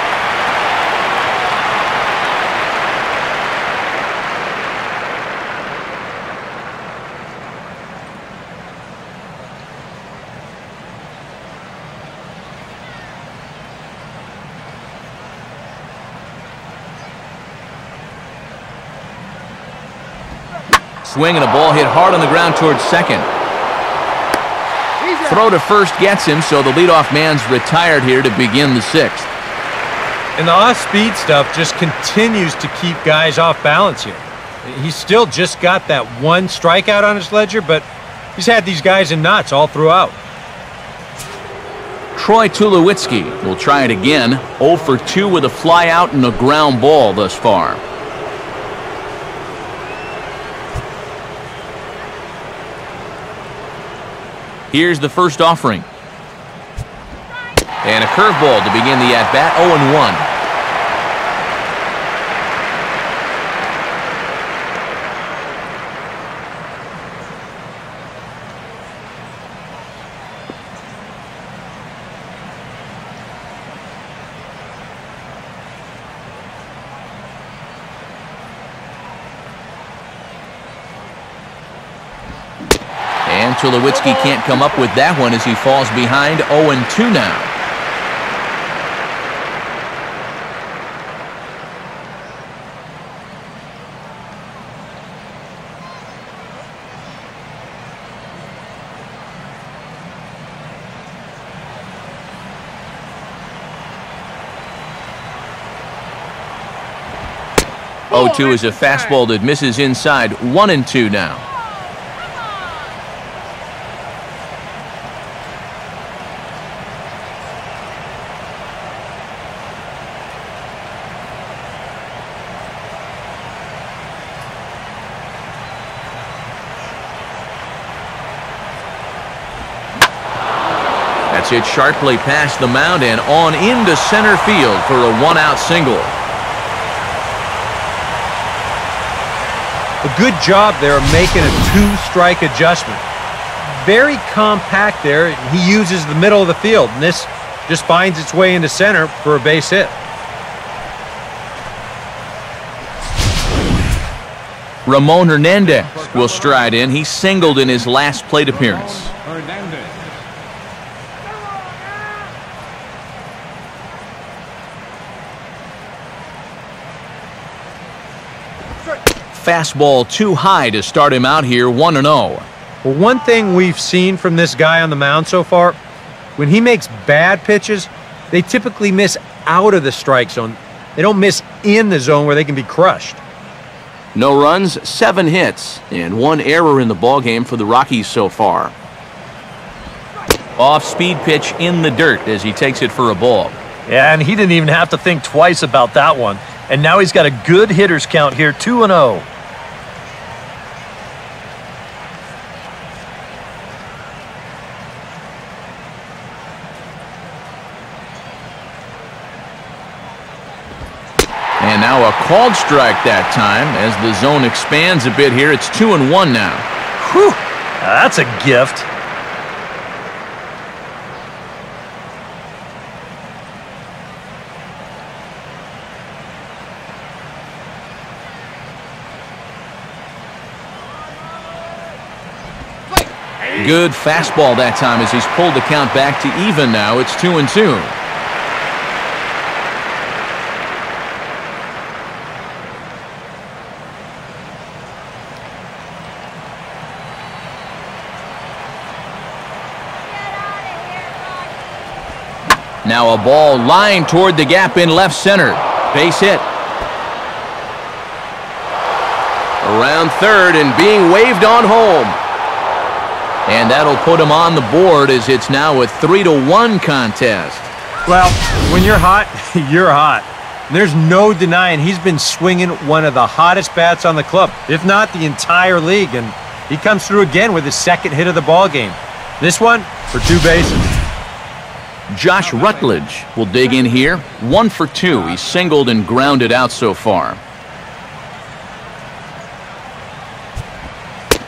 Swing and a ball hit hard on the ground towards second. Throw to first gets him, so the leadoff man's retired here to begin the 6th. And the off-speed stuff just continues to keep guys off balance here. He's still just got that 1 strikeout on his ledger, but he's had these guys in knots all throughout. Troy Tulowitzki will try it again. 0 for 2 with a fly out and a ground ball thus far. Here's the first offering. And a curveball to begin the at-bat, 0-1. Well, Tulowitzki can't come up with that one as he falls behind 0-2 now. Oh, 0-2 is a fastball that misses inside. 1-2 now. That's hit sharply past the mound and on into center field for a one-out single. A good job there of making a two-strike adjustment. Very compact there. He uses the middle of the field, and this just finds its way into center for a base hit. Ramon Hernandez will stride in. He singled in his last plate appearance. Fastball too high to start him out here, 1-0. Well, one thing we've seen from this guy on the mound so far, when he makes bad pitches, they typically miss out of the strike zone. They don't miss in the zone where they can be crushed. No runs, 7 hits, and 1 error in the ballgame for the Rockies so far. Off-speed pitch in the dirt as he takes it for a ball. Yeah, and he didn't even have to think twice about that one. And now he's got a good hitters count here, 2-0. And now a called strike that time as the zone expands a bit here. It's 2-1 now. Whew, that's a gift. Good fastball that time as he's pulled the count back to even now. It's 2-2. Now a ball lined toward the gap in left center. Base hit. Around third and being waved on home. And that'll put him on the board as it's now a 3-1 contest. Well, when you're hot, you're hot. There's no denying he's been swinging one of the hottest bats on the club, if not the entire league, and he comes through again with his second hit of the ball game. This one for 2 bases. Josh Rutledge will dig in here. 1 for 2. He's singled and grounded out so far.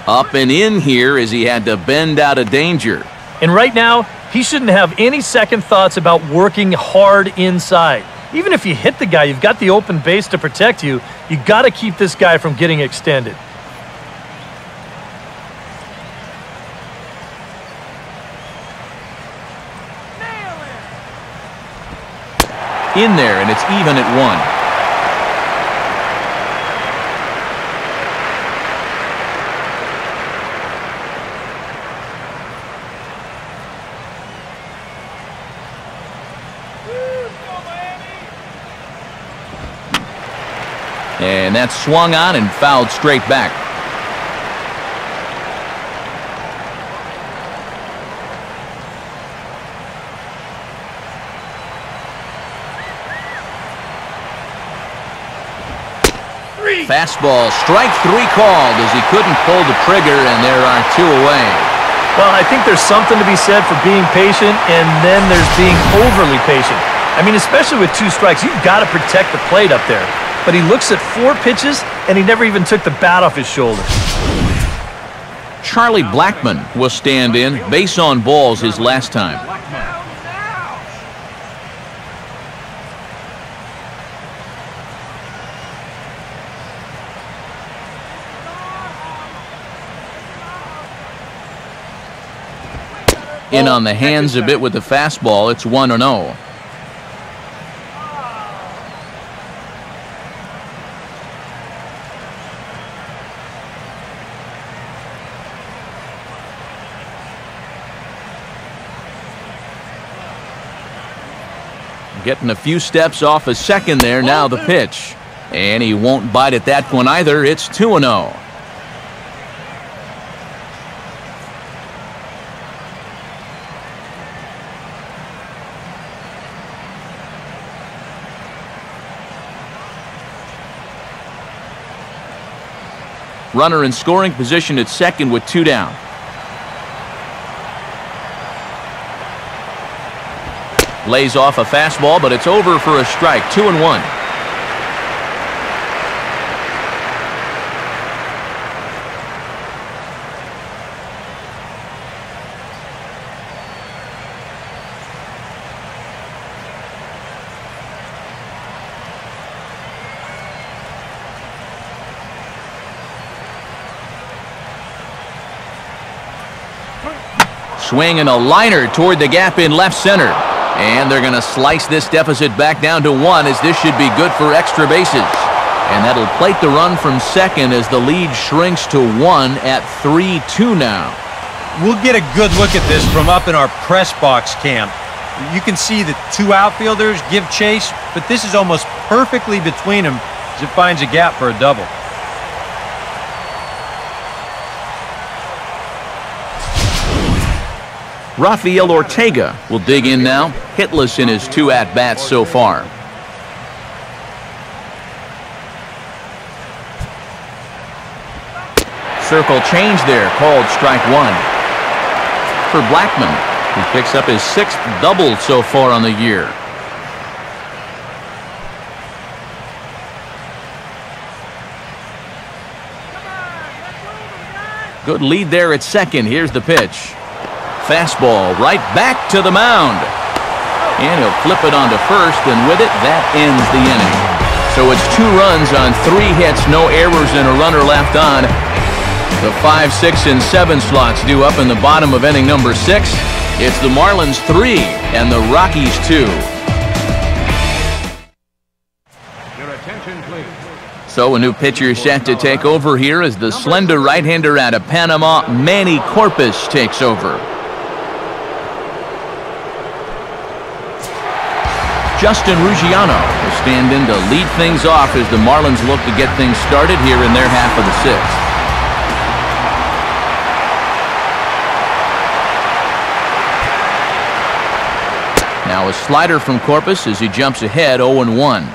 Up and in here as he had to bend out of danger. And right now, he shouldn't have any second thoughts about working hard inside. Even if you hit the guy, you've got the open base to protect you. You got to keep this guy from getting extended. In there, and it's even at 1. And that's swung on and fouled straight back. Fastball, strike 3 called as he couldn't pull the trigger, and there are 2 away. Well, I think there's something to be said for being patient, and then there's being overly patient. I mean, especially with 2 strikes, you've got to protect the plate up there. But he looks at 4 pitches, and he never even took the bat off his shoulder. Charlie Blackmon will stand in. Base on balls his last time. In on the hands a bit with the fastball. It's 1-0. Getting a few steps off a second there. Now the pitch. And he won't bite at that one either. It's 2-0. Runner in scoring position at second with 2 down. Lays off a fastball, but it's over for a strike. 2-1. Swinging a liner toward the gap in left center. And they're going to slice this deficit back down to 1, as this should be good for extra bases. And that'll plate the run from second as the lead shrinks to 1 at 3-2 now. We'll get a good look at this from up in our press box camp. You can see the 2 outfielders give chase, but this is almost perfectly between them as it finds a gap for a double. Rafael Ortega will dig in now, hitless in his 2 at-bats so far. Circle change there, called strike 1. For Blackmon, he picks up his 6th double so far on the year. Good lead there at second. Here's the pitch. Fastball right back to the mound. And he'll flip it onto first, and with it, that ends the inning. So it's 2 runs on 3 hits, no errors, and a runner left on. The 5, 6, and 7 slots due up in the bottom of inning number 6. It's the Marlins 3 and the Rockies 2. Your attention, please. So a new pitcher set to take over here as the slender right-hander out of Panama, Manny Corpus, takes over. Justin Ruggiano will stand in to lead things off as the Marlins look to get things started here in their half of the 6th. Now a slider from Corpus as he jumps ahead 0-1.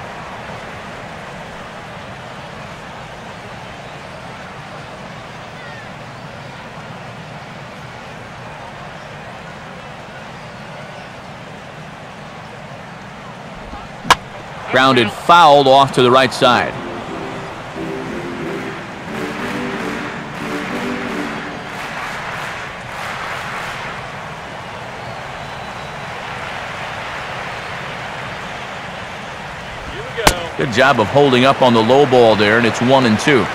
Grounded fouled off to the right side. Good job of holding up on the low ball there, and it's 1-2.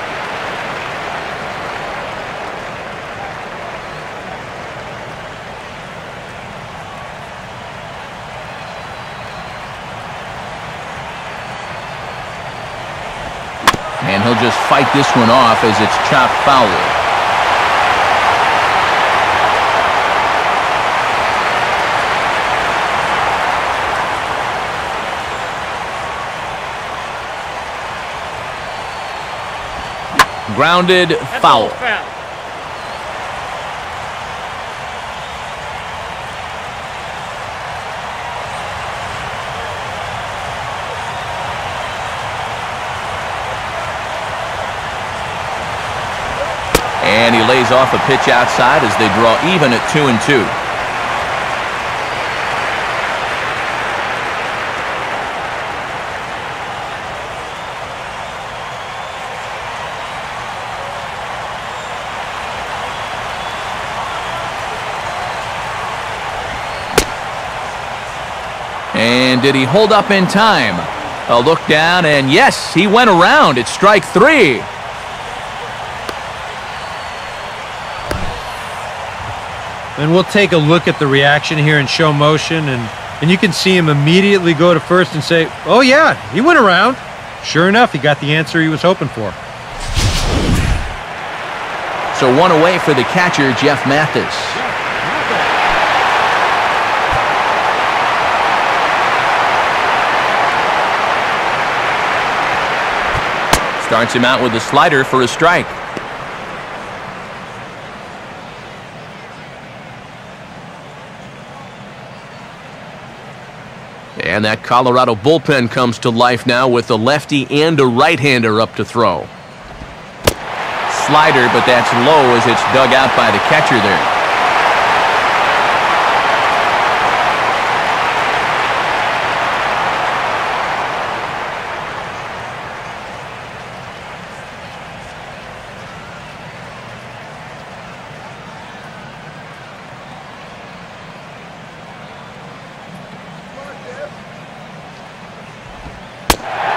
And he'll just fight this one off as it's chopped foul. Grounded foul. And he lays off a pitch outside as they draw even at 2-2. And did he hold up in time? A look down, and yes, he went around. It's strike 3. And we'll take a look at the reaction here in show motion, and you can see him immediately go to first and say, oh yeah, he went around. Sure enough, he got the answer he was hoping for. So one away for the catcher, Jeff Mathis. Starts him out with a slider for a strike. And that Colorado bullpen comes to life now with a lefty and a right-hander up to throw. Slider, but that's low as it's dug out by the catcher there.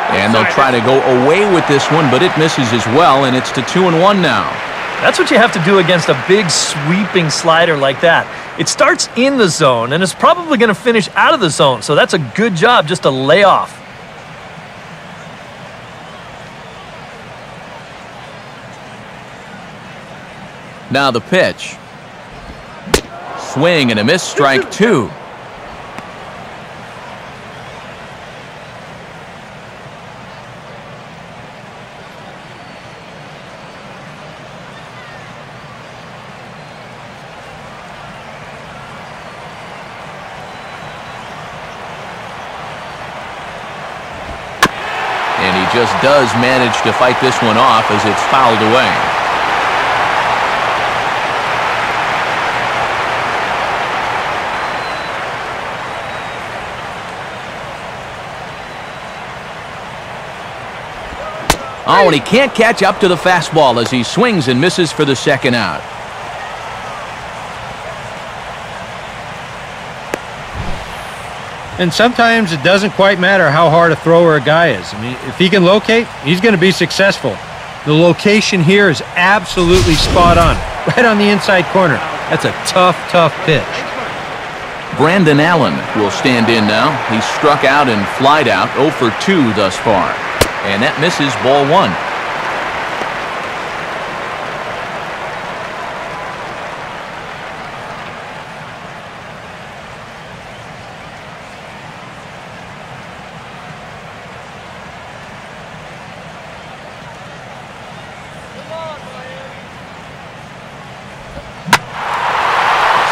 And they'll try to go away with this one, but it misses as well, and it's to 2-1 now. That's what you have to do against a big sweeping slider like that. It starts in the zone, and it's probably going to finish out of the zone, so that's a good job just to lay off. Now the pitch. Swing and a miss, strike two. And he just does manage to fight this one off as it's fouled away. Oh, and he can't catch up to the fastball as he swings and misses for the second out. And sometimes it doesn't quite matter how hard a thrower a guy is. I mean, if he can locate, he's going to be successful. The location here is absolutely spot on, right on the inside corner. That's a tough, tough pitch. Brandon Allen will stand in now. He's struck out and flied out, 0 for 2 thus far. And that misses, ball one.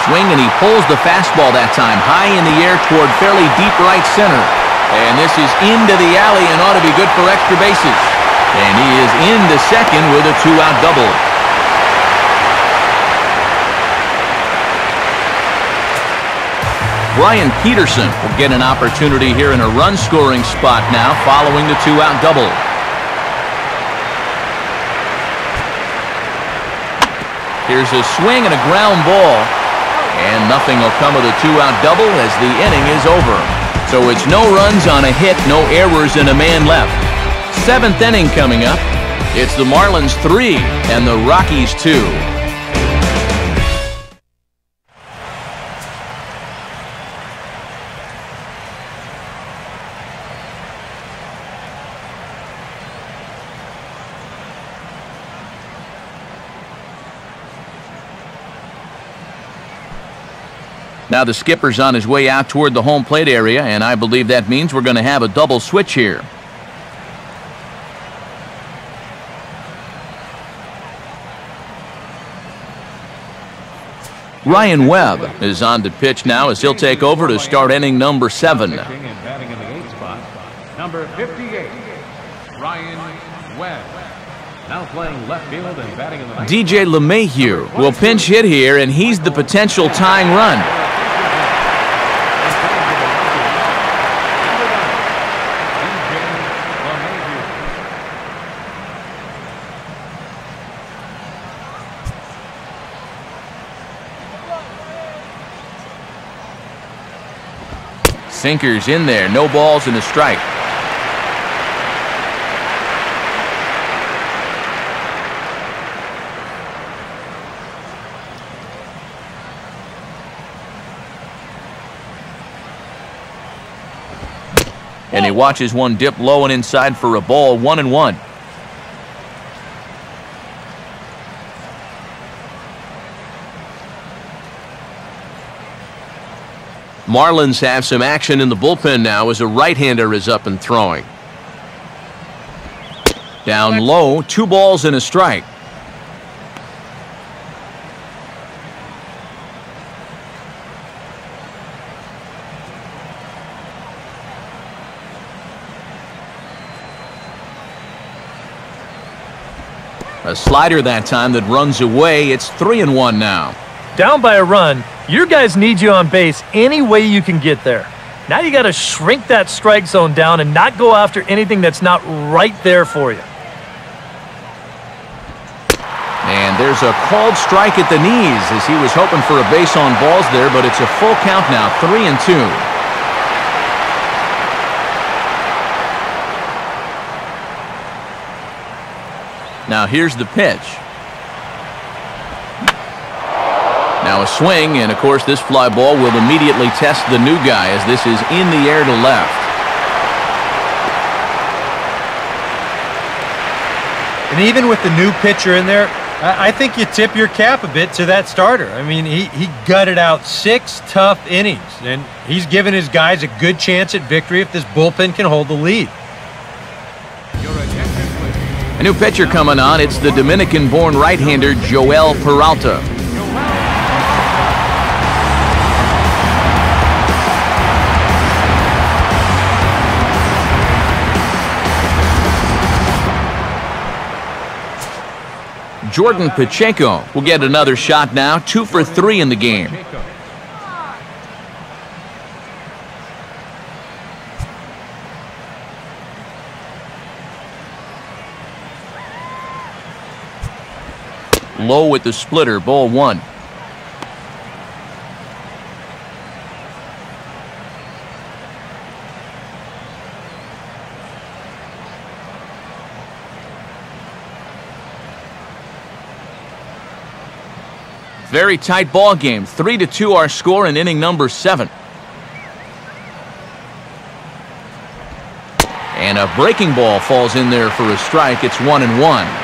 Swing, and he pulls the fastball that time high in the air toward fairly deep right center. And this is into the alley and ought to be good for extra bases. And he is into second with a 2-out double. Brian Peterson will get an opportunity here in a run-scoring spot now following the 2-out double. Here's a swing and a ground ball. And nothing will come of the 2-out double as the inning is over. So it's no runs on a hit, no errors, and a man left. 7th inning coming up. It's the Marlins 3 and the Rockies 2. Now the skipper's on his way out toward the home plate area, and I believe that means we're going to have a double switch here. Ryan Webb is on to pitch now as he'll take over to start inning number 7. Batting in the 8th spot, number 58, Ryan Webb. Now playing left field and batting in the 9th. DJ LeMahieu will pinch hit here, and he's the potential tying run. Sinkers in there, no balls and a strike. And he watches one dip low and inside for a ball, 1-1. Marlins have some action in the bullpen now as a right-hander is up and throwing. Down low, 2 balls and a strike. A slider that time that runs away. It's 3-1 now. Down by a run, your guys need you on base any way you can get there. Now you got to shrink that strike zone down and not go after anything that's not right there for you. And there's a called strike at the knees as he was hoping for a base on balls there, but it's a full count now, 3-2. Now here's the pitch. Now a swing, and of course this fly ball will immediately test the new guy as this is in the air to left. And even with the new pitcher in there, I think you tip your cap a bit to that starter. I mean, he gutted out 6 tough innings, and he's given his guys a good chance at victory if this bullpen can hold the lead. A new pitcher coming on. It's the Dominican-born right-hander Joel Peralta. Jordan Pacheco will get another shot now, 2 for 3 in the game. Low with the splitter, ball 1. Very tight ball game. 3-2 our score in inning number 7. And a breaking ball falls in there for a strike. It's 1-1.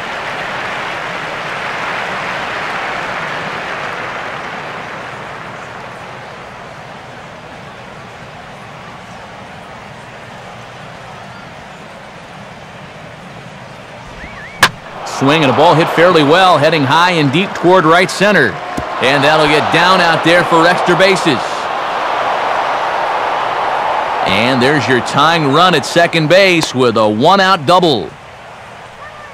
Swing and a ball hit fairly well, heading high and deep toward right center. And that'll get down out there for extra bases. And there's your tying run at second base with a 1-out double.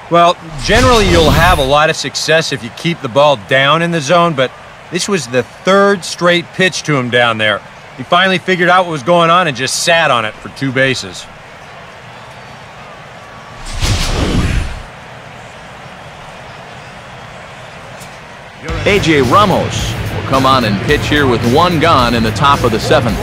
Well, generally you'll have a lot of success if you keep the ball down in the zone, but this was the 3rd straight pitch to him down there. He finally figured out what was going on and just sat on it for 2 bases. A.J. Ramos will come on and pitch here with 1 gone in the top of the 7th.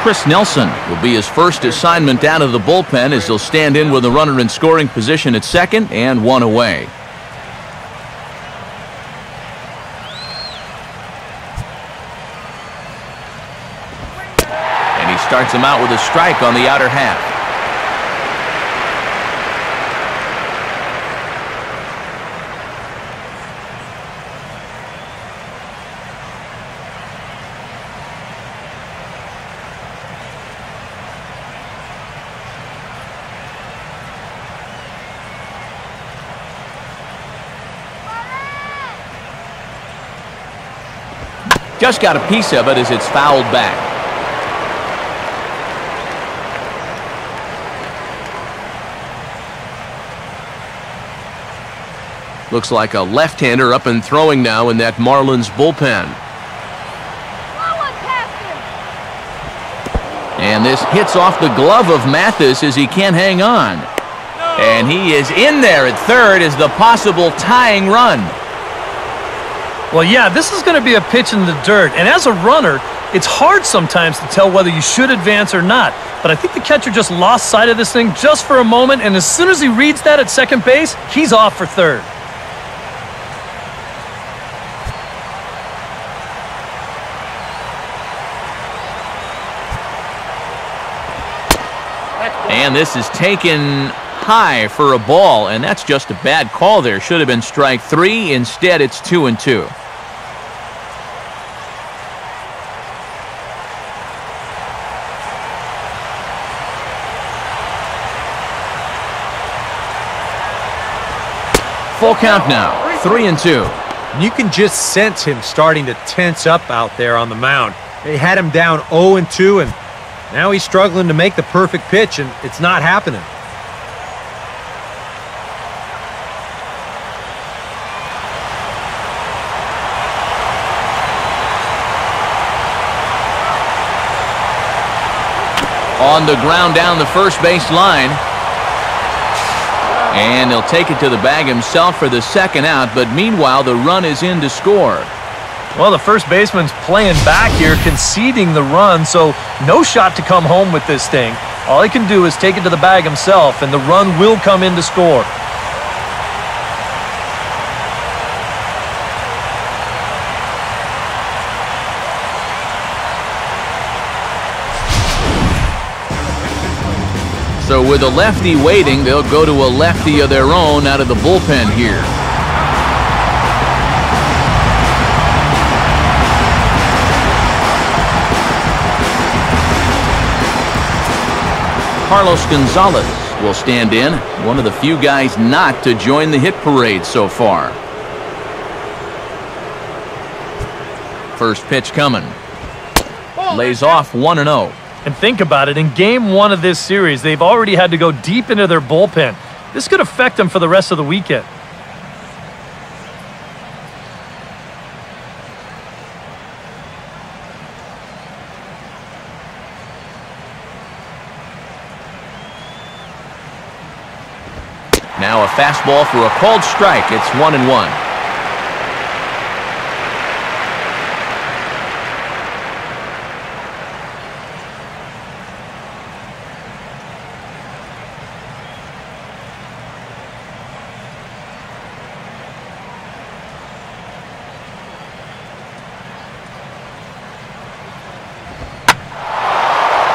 Chris Nelson will be his first assignment out of the bullpen as he'll stand in with a runner in scoring position at second and 1 away. Starts him out with a strike on the outer half. Just got a piece of it as it's fouled back. Looks like a left-hander up and throwing now in that Marlins bullpen. And this hits off the glove of Mathis as he can't hang on. And he is in there at third as the possible tying run. Well, yeah, this is going to be a pitch in the dirt. And as a runner, It's hard sometimes to tell whether you should advance or not, but I think the catcher just lost sight of this thing just for a moment, and as soon as he reads that at second base, he's off for third. And this is taken high for a ball, and that's just a bad call there. Should have been strike 3. Instead, it's 2-2. Full count now, 3-2. You can just sense him starting to tense up out there on the mound. They had him down 0-2, and now he's struggling to make the perfect pitch, and it's not happening. On the ground down the first base line. And he'll take it to the bag himself for the second out, but meanwhile the run is in to score. Well, the first baseman's playing back here, conceding the run, so no shot to come home with this thing. All he can do is take it to the bag himself, and the run will come in to score. So with a lefty waiting, they'll go to a lefty of their own out of the bullpen here. Carlos Gonzalez will stand in, one of the few guys not to join the hit parade so far. First pitch coming. Lays off 1-0. And think about it, in game 1 of this series, they've already had to go deep into their bullpen. This could affect them for the rest of the weekend. Now a fastball for a called strike. It's 1-1.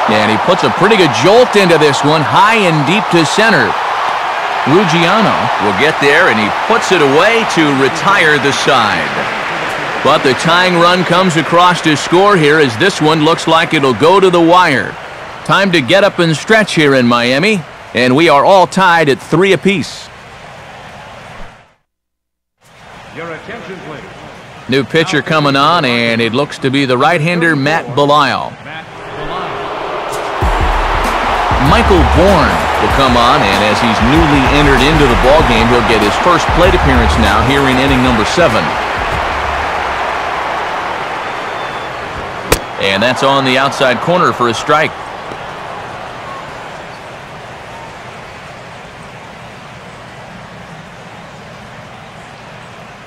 And he puts a pretty good jolt into this one, high and deep to center. Ruggiano will get there, and he puts it away to retire the side. But the tying run comes across to score here as this one looks like it'll go to the wire. Time to get up and stretch here in Miami, and we are all tied at 3 apiece. Your attention, please. New pitcher coming on, and it looks to be the right-hander Matt Belisle. Michael Bourne will come on, and as he's newly entered into the ballgame, he'll get his first plate appearance now here in inning number 7. And that's on the outside corner for a strike.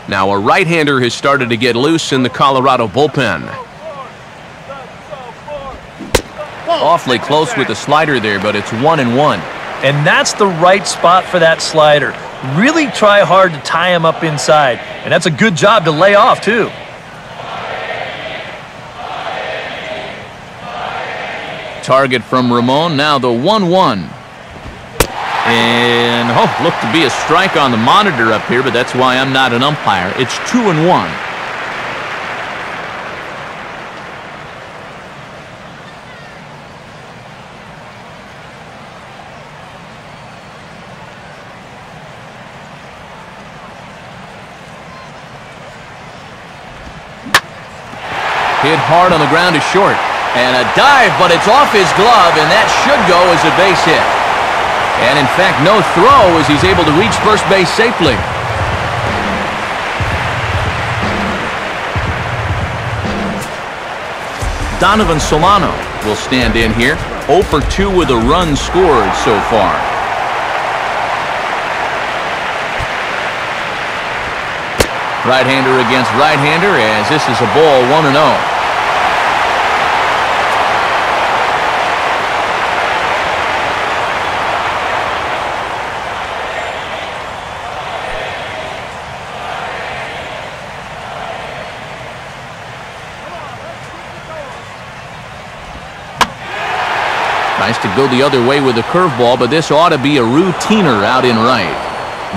Now a right-hander has started to get loose in the Colorado bullpen. Awfully close with the slider there, but it's 1-1. And that's the right spot for that slider. Really try hard to tie him up inside. And that's a good job to lay off, too. Target from Ramon, now the 1-1. And, looked to be a strike on the monitor up here, but that's why I'm not an umpire. It's 2-1. Hit hard on the ground to short. And a dive, but it's off his glove, and that should go as a base hit. And in fact, no throw as he's able to reach first base safely. Donovan Solano will stand in here. 0 for 2 with a run scored so far. Right-hander against right-hander as this is a ball 1-0. Tries to go the other way with the curveball, but this ought to be a routiner out in right.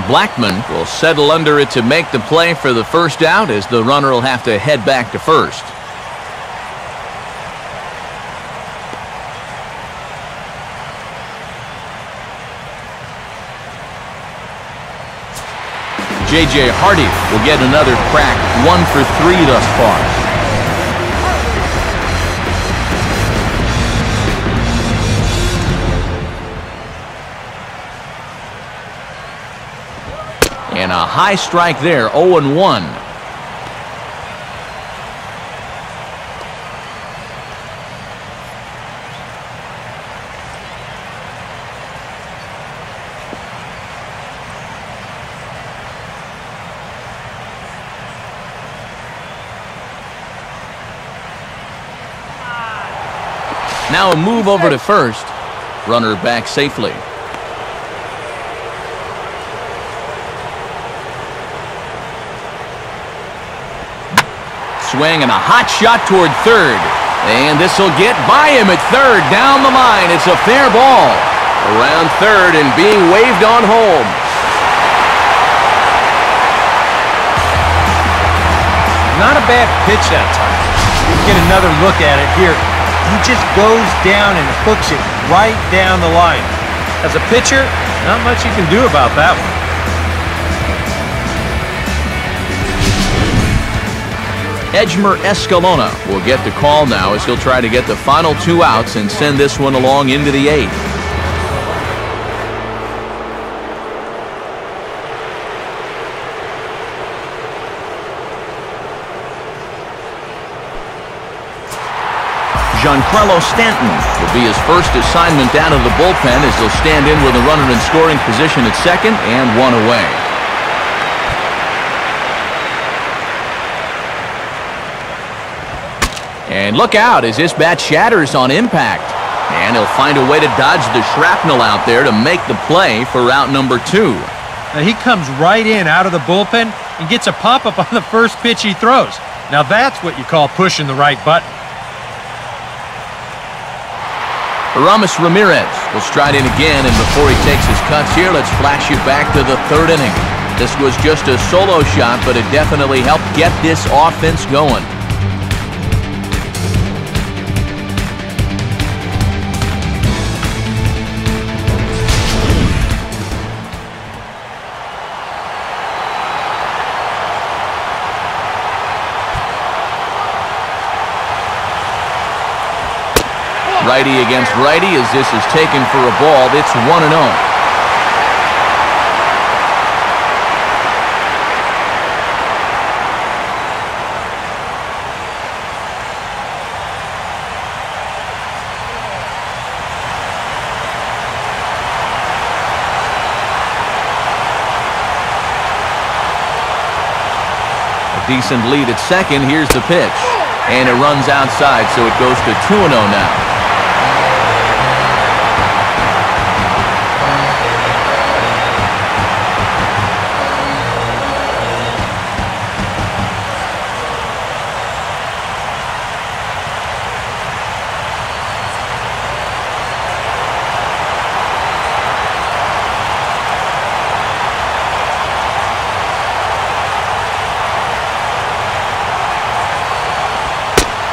Blackmon will settle under it to make the play for the first out, as the runner will have to head back to first. J.J. Hardy will get another crack, 1 for 3 thus far. And a high strike there, 0-1. Now a move over to first. Runner back safely. Swing and a hot shot toward third. And this will get by him at third. Down the line. It's a fair ball. Around third and being waved on home. Not a bad pitch that time. You get another look at it here. He just goes down and hooks it right down the line. As a pitcher, not much you can do about that one. Edgmer Escalona will get the call now, as he'll try to get the final 2 outs and send this one along into the 8th. GIANCARLO Stanton will be his first assignment out of the bullpen, as he'll stand in with a runner in scoring position at second and 1 away. And look out as this bat shatters on impact. And he'll find a way to dodge the shrapnel out there to make the play for route number 2. Now he comes right in out of the bullpen and gets a pop-up on the first pitch he throws. Now that's what you call pushing the right button. Aramis Ramirez will stride in again, and before he takes his cuts here, let's flash you back to the 3rd inning. This was just a solo shot, but it definitely helped get this offense going. Righty against righty, as this is taken for a ball. It's 1-0. A decent lead at second. Here's the pitch. And it runs outside, so it goes to 2-0 now.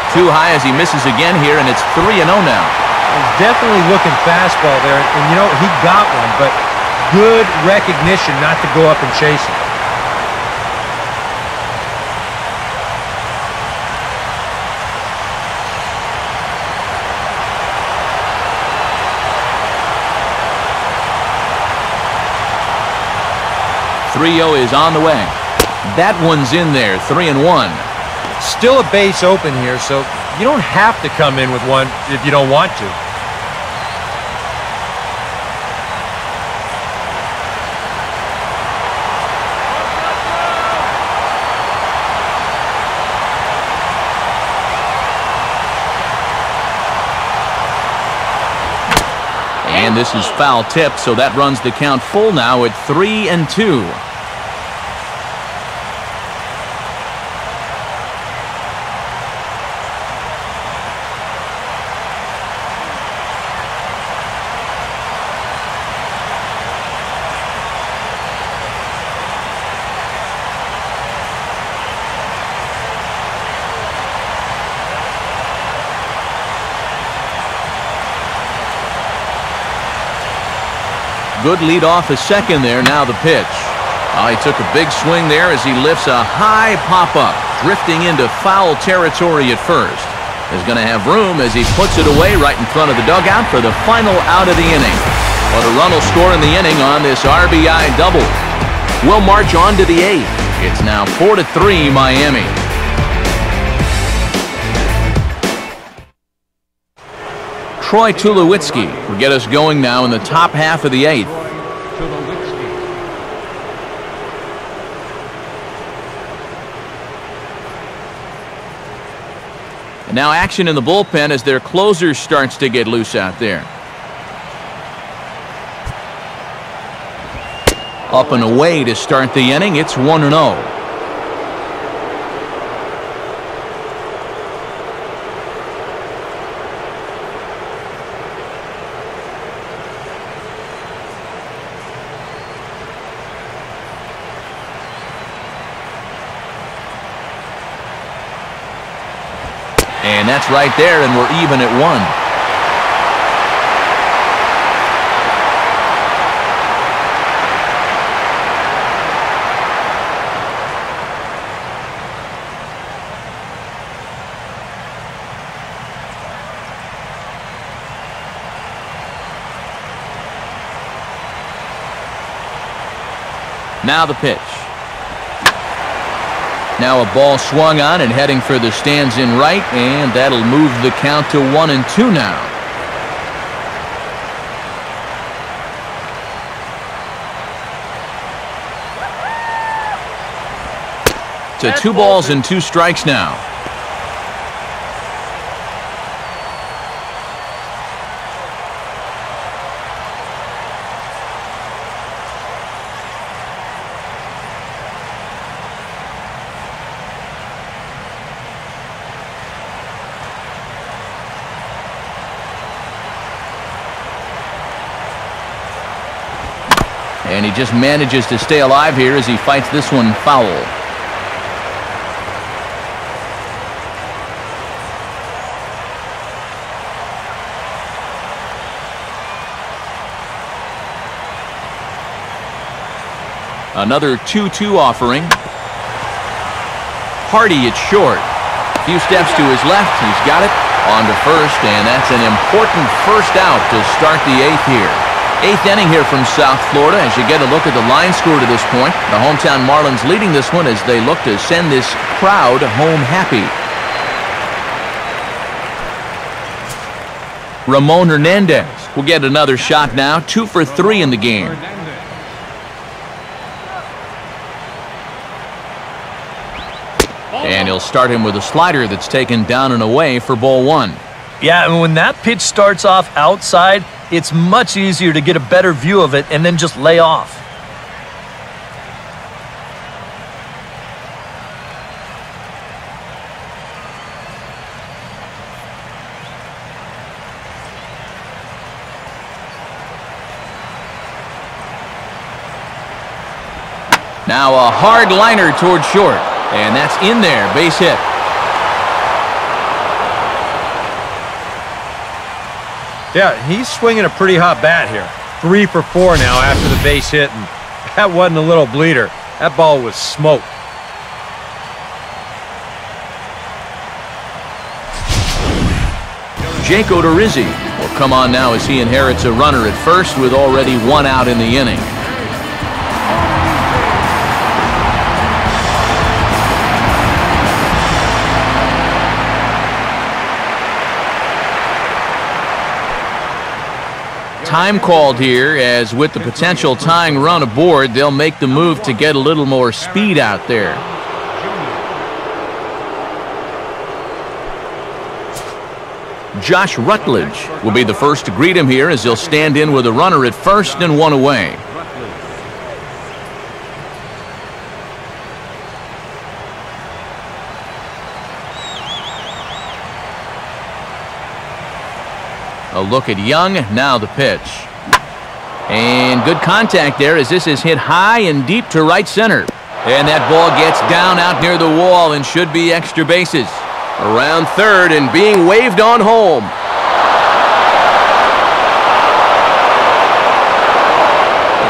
Too high as he misses again here, and it's 3-0 now. He's definitely looking fastball there, and you know, he got one, but good recognition not to go up and chase it. Is on the way. That one's in there, 3-1. Still a base open here, so you don't have to come in with one if you don't want to. And this is foul tip, so that runs the count full now at 3-2. Good lead off a second there. Now the pitch. He took a big swing there as he lifts a high pop-up, drifting into foul territory at first. Is going to have room as he puts it away right in front of the dugout for the final out of the inning. But a run will score in the inning on this RBI double. We'll march on to the 8th. It's now 4-3 Miami. Troy Tulowitzki will get us going now in the top half of the 8th. And now action in the bullpen as their closer starts to get loose out there. Up and away to start the inning. It's 1-0. And that's right there, and we're even at 1. Now the pitch. Now a ball swung on and heading for the stands in right, and that'll move the count to 1-2 now. To 2 balls and 2 strikes now. And he just manages to stay alive here as he fights this one foul. Another 2-2 offering. Hardy at short. A few steps to his left. He's got it on to first, and that's an important first out to start the 8th here. 8th inning here from South Florida as you get a look at the line score to this point. The hometown Marlins leading this one as they look to send this crowd home happy. Ramon Hernandez will get another shot now. 2 for 3 in the game. And he'll start him with a slider that's taken down and away for ball 1. Yeah, and when that pitch starts off outside, it's much easier to get a better view of it and then just lay off. Now a hard liner toward short, and that's in there, base hit. Yeah, he's swinging a pretty hot bat here. 3 for 4 now after the base hit, and that wasn't a little bleeder. That ball was smoked. Jake Odorizzi will come on now as he inherits a runner at first with already 1 out in the inning. Time called here, as with the potential tying run aboard, they'll make the move to get a little more speed out there. Josh Rutledge will be the first to greet him here as he'll stand in with a runner at first and 1 away. A look at Young, now the pitch. And good contact there as this is hit high and deep to right center. And that ball gets down out near the wall and should be extra bases. Around third and being waved on home.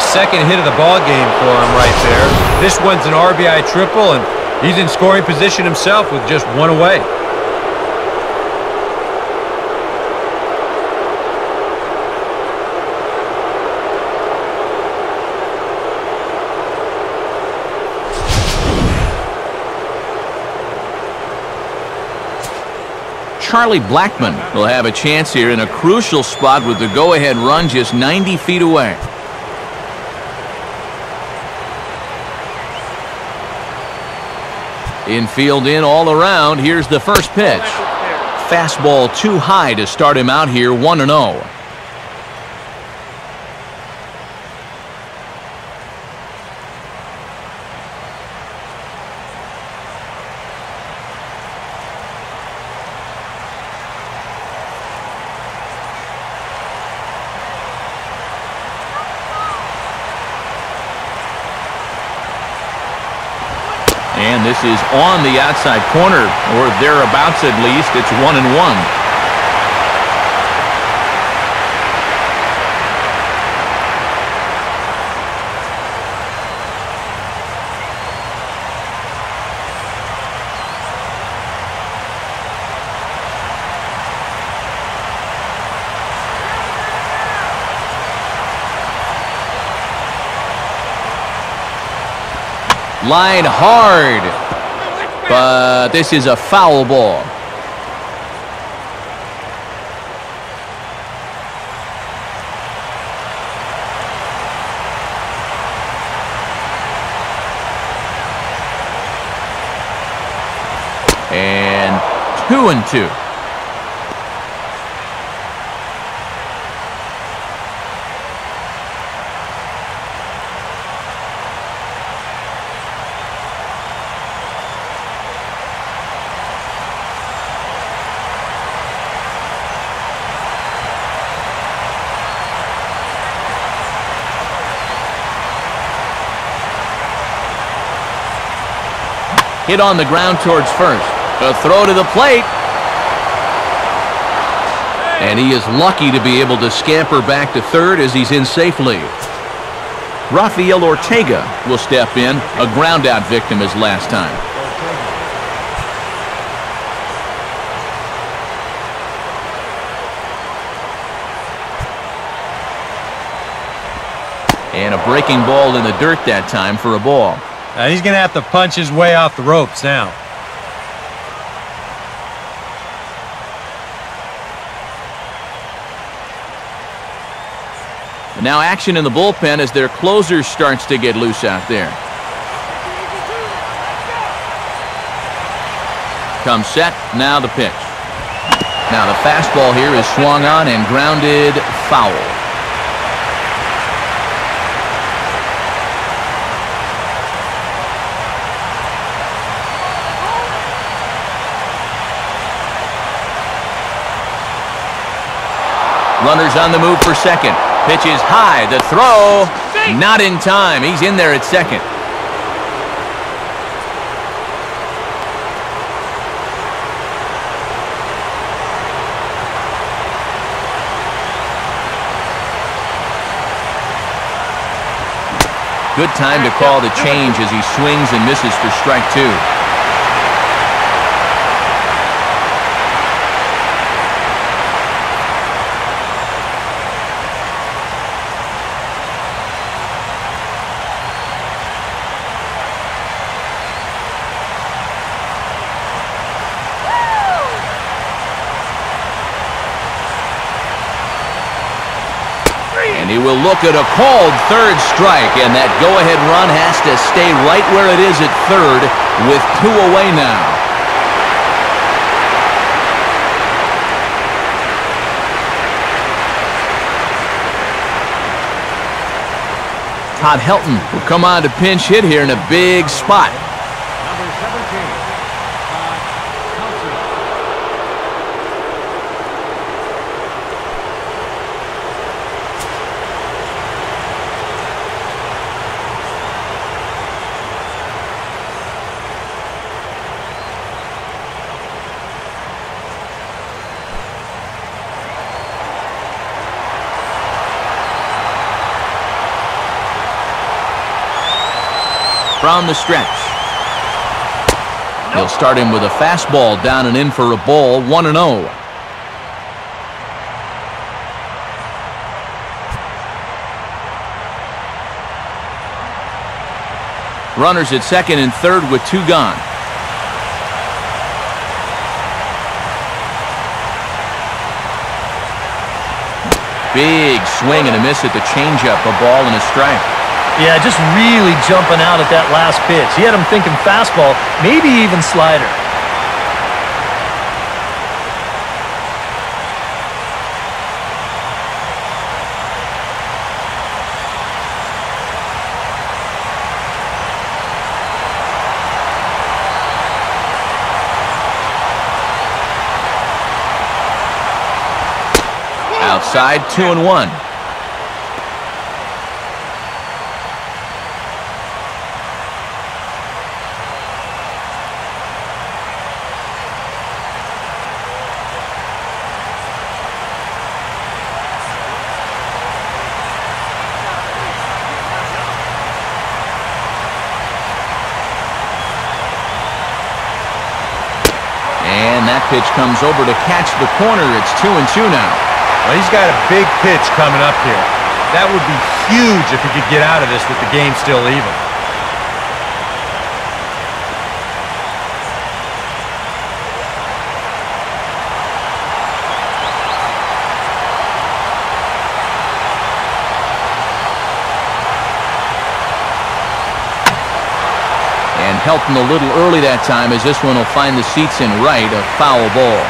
second hit of the ball game for him right there. This one's an RBI triple, and he's in scoring position himself with just one away. Charlie Blackmon will have a chance here in a crucial spot with the go-ahead run just 90 feet away. Infield in all around. Here's the first pitch. Fastball too high to start him out here 1-0. And this is on the outside corner, or thereabouts at least. It's 1-1. Line hard, but this is a foul ball. And 2-2. Hit on the ground towards first. A throw to the plate. And he is lucky to be able to scamper back to third as he's in safely. Rafael Ortega will step in, a ground-out victim as last time. And a breaking ball in the dirt that time for a ball. He's going to have to punch his way off the ropes now. Now action in the bullpen as their closer starts to get loose out there. Comes set, now the pitch. Now the fastball here is swung on and grounded foul. Runners on the move for second. Pitch is high. The throw, not in time. He's in there at second. Good time to call the change as he swings and misses for strike two. He will look at a called third strike, and that go-ahead run has to stay right where it is at third with 2 away now. Todd Helton will come on to pinch hit here in a big spot. Number 17, from the stretch. He'll start him with a fastball down and in for a ball, 1-0. Runners at second and third with 2 gone. Big swing and a miss at the changeup, a ball and a strike. Yeah, just really jumping out at that last pitch. He had him thinking fastball, maybe even slider. Outside, 2-1. And that pitch comes over to catch the corner. It's 2-2 now. Well, he's got a big pitch coming up here. That would be huge if he could get out of this with the game still even. And helping a little early that time, as this one will find the seats in right, a foul ball.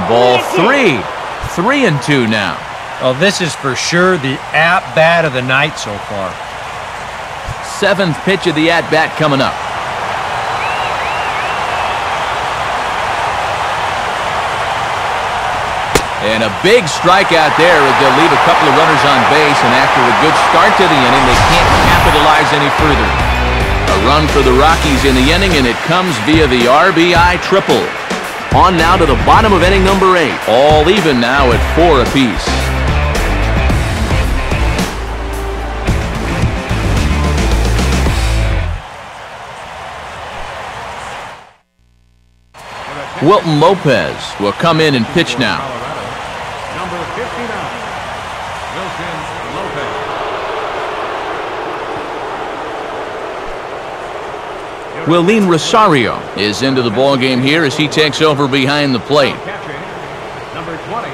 Ball 3. 3-2 now. Oh, this is for sure the at-bat of the night so far. 7th pitch of the at-bat coming up. And a big strikeout there. They'll leave a couple of runners on base, and after a good start to the inning, they can't capitalize any further. A run for the Rockies in the inning, and it comes via the RBI triple. On now to the bottom of inning number 8. All even now at 4 apiece. Wilton Lopez will come in and pitch now. Number 59, Wilton Lopez. Willeen Rosario is into the ballgame here as he takes over behind the plate. Number 20,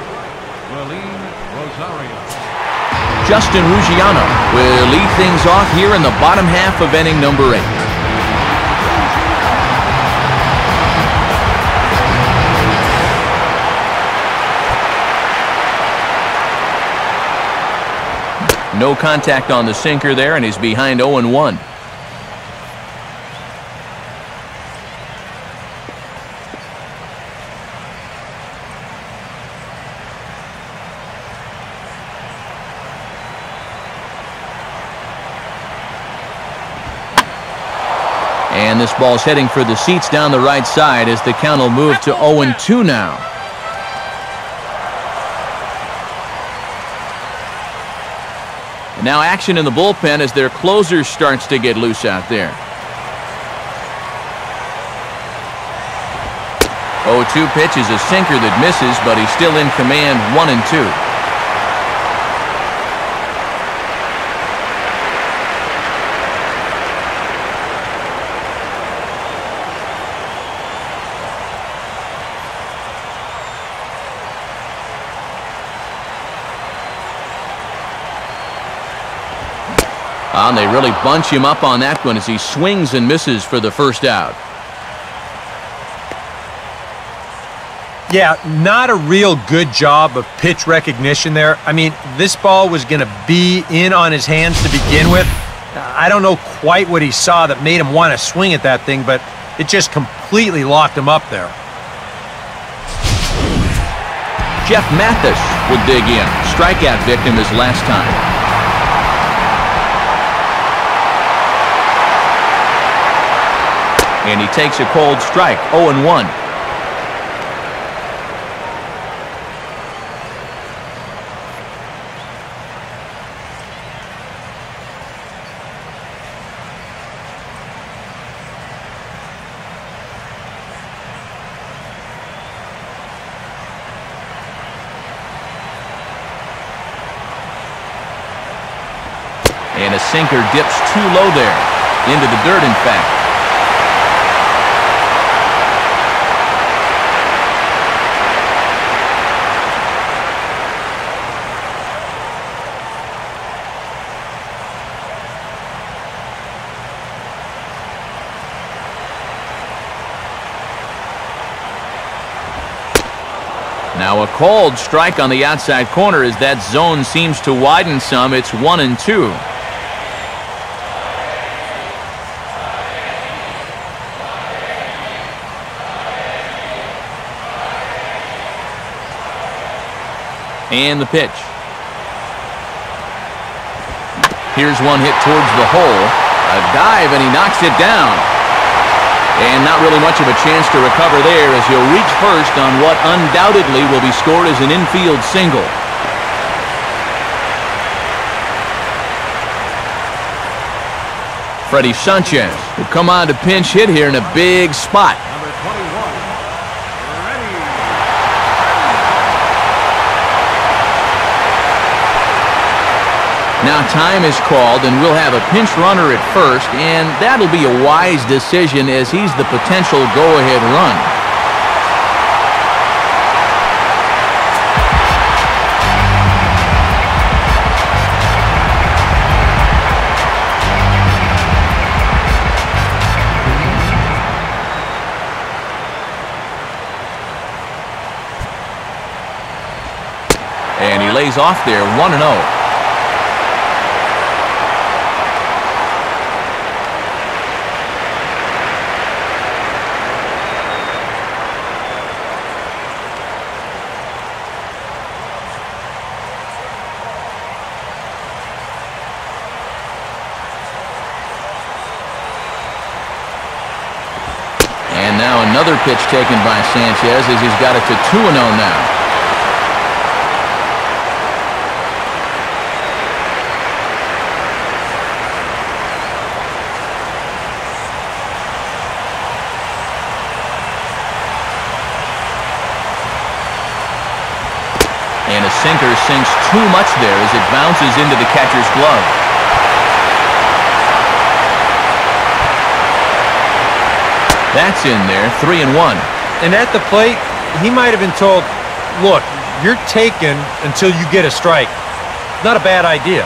Willeen Rosario. Justin Ruggiano will lead things off here in the bottom half of inning number 8. No contact on the sinker there, and he's behind 0-1. And this ball's heading for the seats down the right side as the count will move to 0-2 now. And now action in the bullpen as their closer starts to get loose out there. 0-2 pitch is a sinker that misses, but he's still in command, 1-2. And they really bunch him up on that one as he swings and misses for the first out. Yeah, not a real good job of pitch recognition there. I mean, this ball was going to be in on his hands to begin with. I don't know quite what he saw that made him want to swing at that thing, but it just completely locked him up there. Jeff Mathis will dig in. Strikeout victim his last time. And he takes a cold strike, 0-1. And a sinker dips too low there. Into the dirt, in fact. Now a called strike on the outside corner as that zone seems to widen some. It's 1-2. And the pitch. Here's one hit towards the hole. A dive, and he knocks it down. And not really much of a chance to recover there as he'll reach first on what undoubtedly will be scored as an infield single. Freddie Sanchez will come on to pinch hit here in a big spot. Number 21, ready. Now time is called, and we'll have a pinch runner at first, and that'll be a wise decision as he's the potential go-ahead run. And he lays off there, 1-0. Now another pitch taken by Sanchez as he's got it to 2-0 now. And a sinker sinks too much there as it bounces into the catcher's glove. That's in there, 3-1. And at the plate, he might have been told, look, you're taken until you get a strike. Not a bad idea.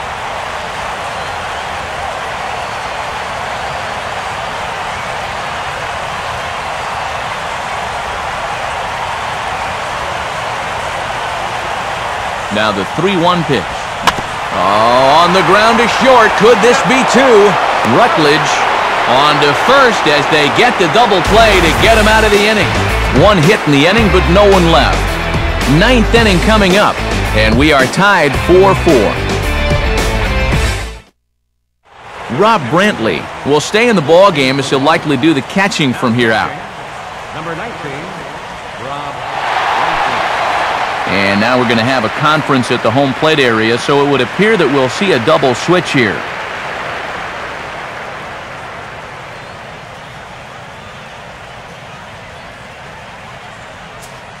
Now the 3-1 pitch. Oh, on the ground to short. Could this be two? Rutledge on to first as they get the double play to get him out of the inning. One hit in the inning, but no one left. Ninth inning coming up, and we are tied 4-4. Rob Brantley will stay in the ball game as he'll likely do the catching from here out. Number 19, Rob. And now we're going to have a conference at the home plate area, so it would appear that we'll see a double switch here.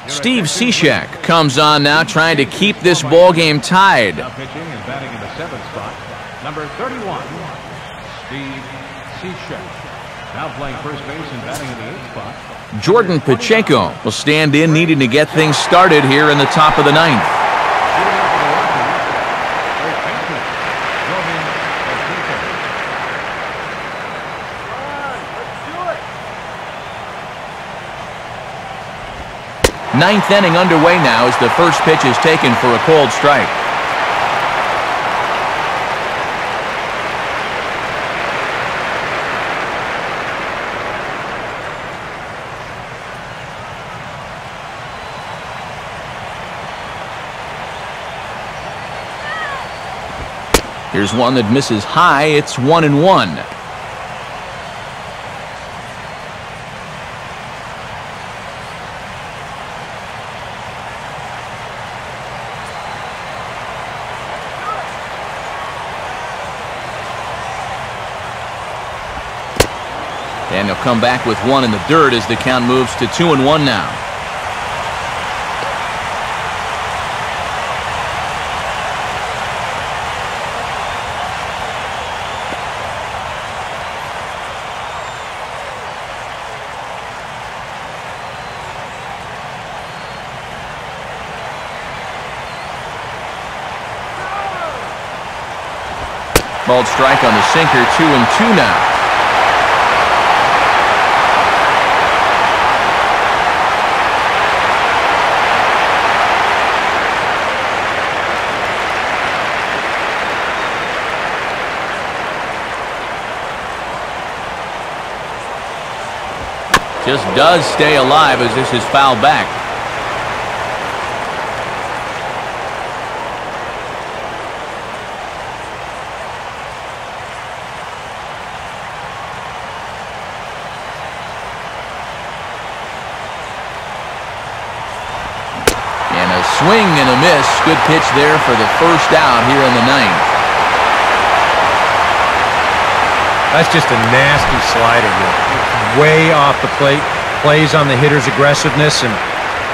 Steve Cishek comes on now, trying to keep this ball game tied. Now pitching and batting in the 7th spot, number 31, Steve Cishek. Now playing first base and batting in the 8th spot. Jordan Pacheco will stand in, needing to get things started here in the top of the 9th. Ninth inning underway now as the first pitch is taken for a called strike. Here's one that misses high. It's 1-1. And he'll come back with one in the dirt as the count moves to 2-1 now. Balled strike on the sinker, 2-2 now. Just does stay alive as this is fouled back. And a swing and a miss. Good pitch there for the first out here in the ninth. That's just a nasty slider here. Way off the plate. Plays on the hitter's aggressiveness, and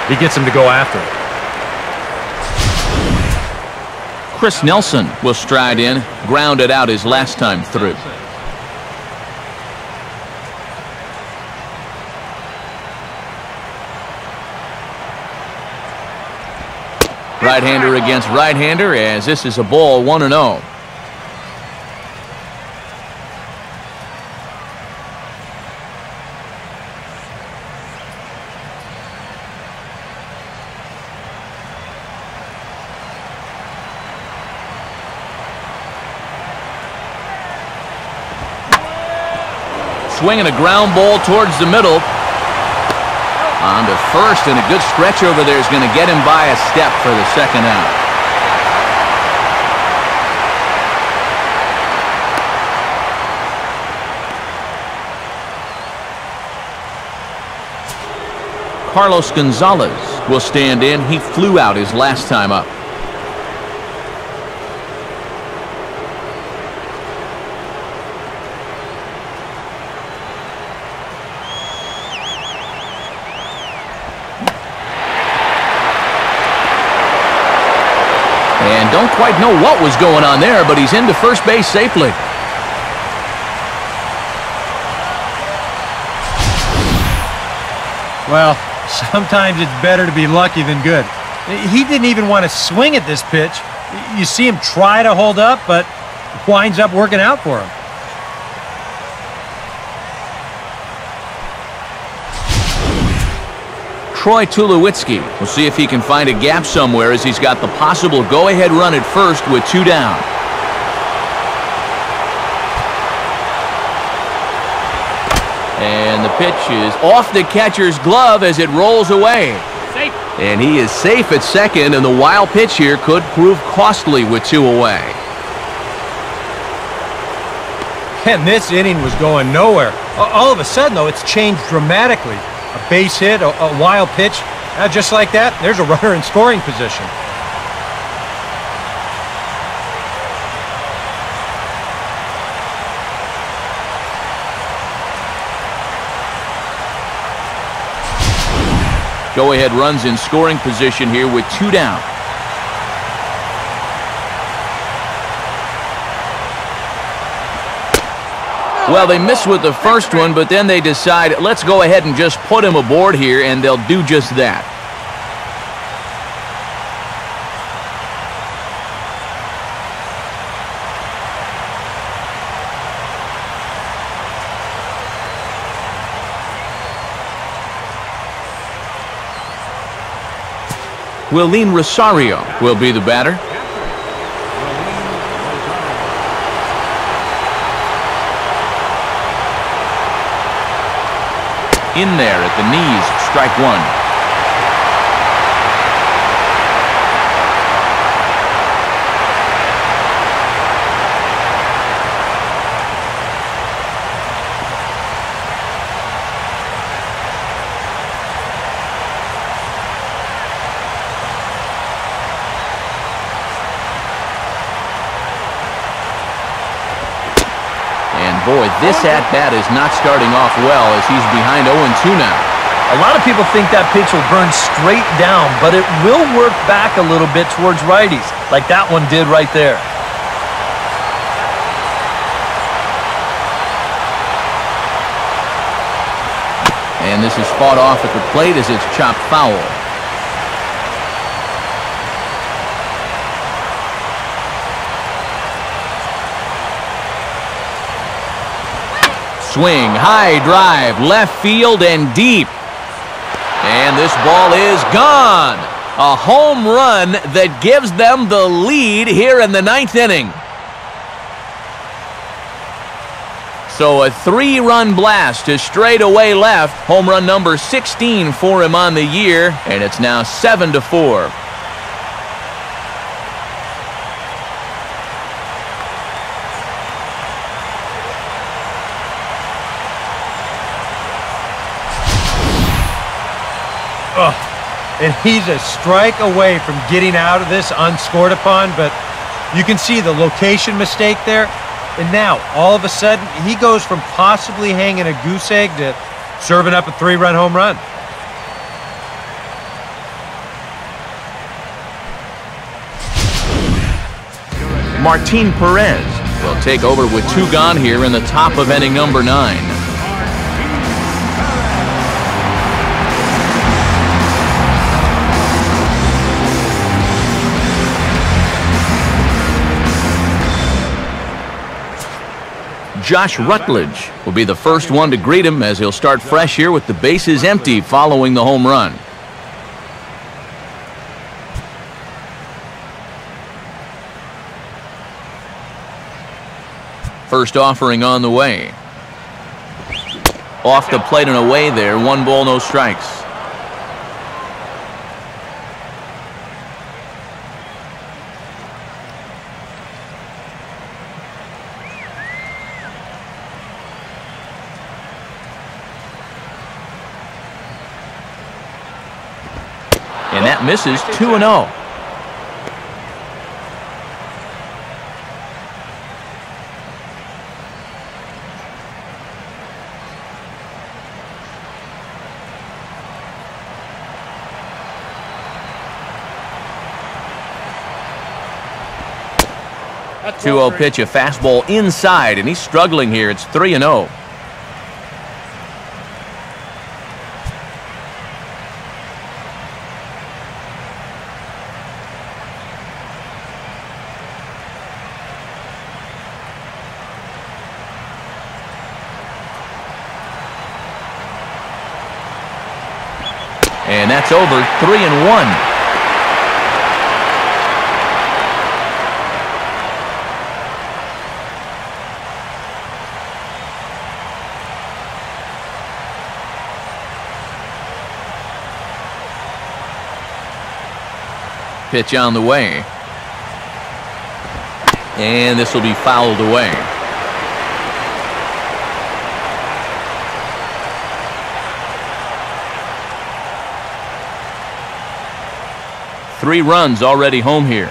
he gets him to go after it. Chris Nelson will stride in. Grounded out his last time through. Right-hander against right-hander as this is a ball 1-0. Swinging a ground ball towards the middle. On to first, and a good stretch over there is going to get him by a step for the second out. Carlos Gonzalez will stand in. He flew out his last time up. And don't quite know what was going on there, but he's into first base safely. Well, sometimes it's better to be lucky than good. He didn't even want to swing at this pitch. You see him try to hold up, but winds up working out for him. Troy Tulowitzki will see if he can find a gap somewhere as he's got the possible go-ahead run at first with 2 down. And the pitch is off the catcher's glove as it rolls away. Safe. And he is safe at second, and the wild pitch here could prove costly with 2 away. And this inning was going nowhere. All of a sudden, though, it's changed dramatically. A base hit, a wild pitch, just like that, there's a runner in scoring position. Go-ahead runs in scoring position here with 2 down. Well, they missed with the first one, but then they decide, let's go ahead and just put him aboard here, and they'll do just that. Willeen Rosario will be the batter. In there at the knees, strike 1. And boy, this at-bat is not starting off well as he's behind 0-2 now. A lot of people think that pitch will burn straight down, but it will work back a little bit towards righties, like that one did right there. And this is fought off at the plate as it's chopped foul. Swing, high drive, left field and deep. And this ball is gone. A home run that gives them the lead here in the 9th inning. So a 3-run blast to straightaway left. Home run number 16 for him on the year, and it's now 7-4. And he's a strike away from getting out of this unscored upon, but you can see the location mistake there. And now, all of a sudden, he goes from possibly hanging a goose egg to serving up a 3-run home run. Martin Perez will take over with 2 gone here in the top of inning number 9. Josh Rutledge will be the first one to greet him as he'll start fresh here with the bases empty following the home run. First offering on the way. Off the plate and away there. 1 ball, no strikes. And that misses. 2-0. A 2-0 pitch, a fastball inside, and he's struggling here. It's 3-0. And that's over. 3-1. Pitch on the way. And this will be fouled away. Three runs already home here.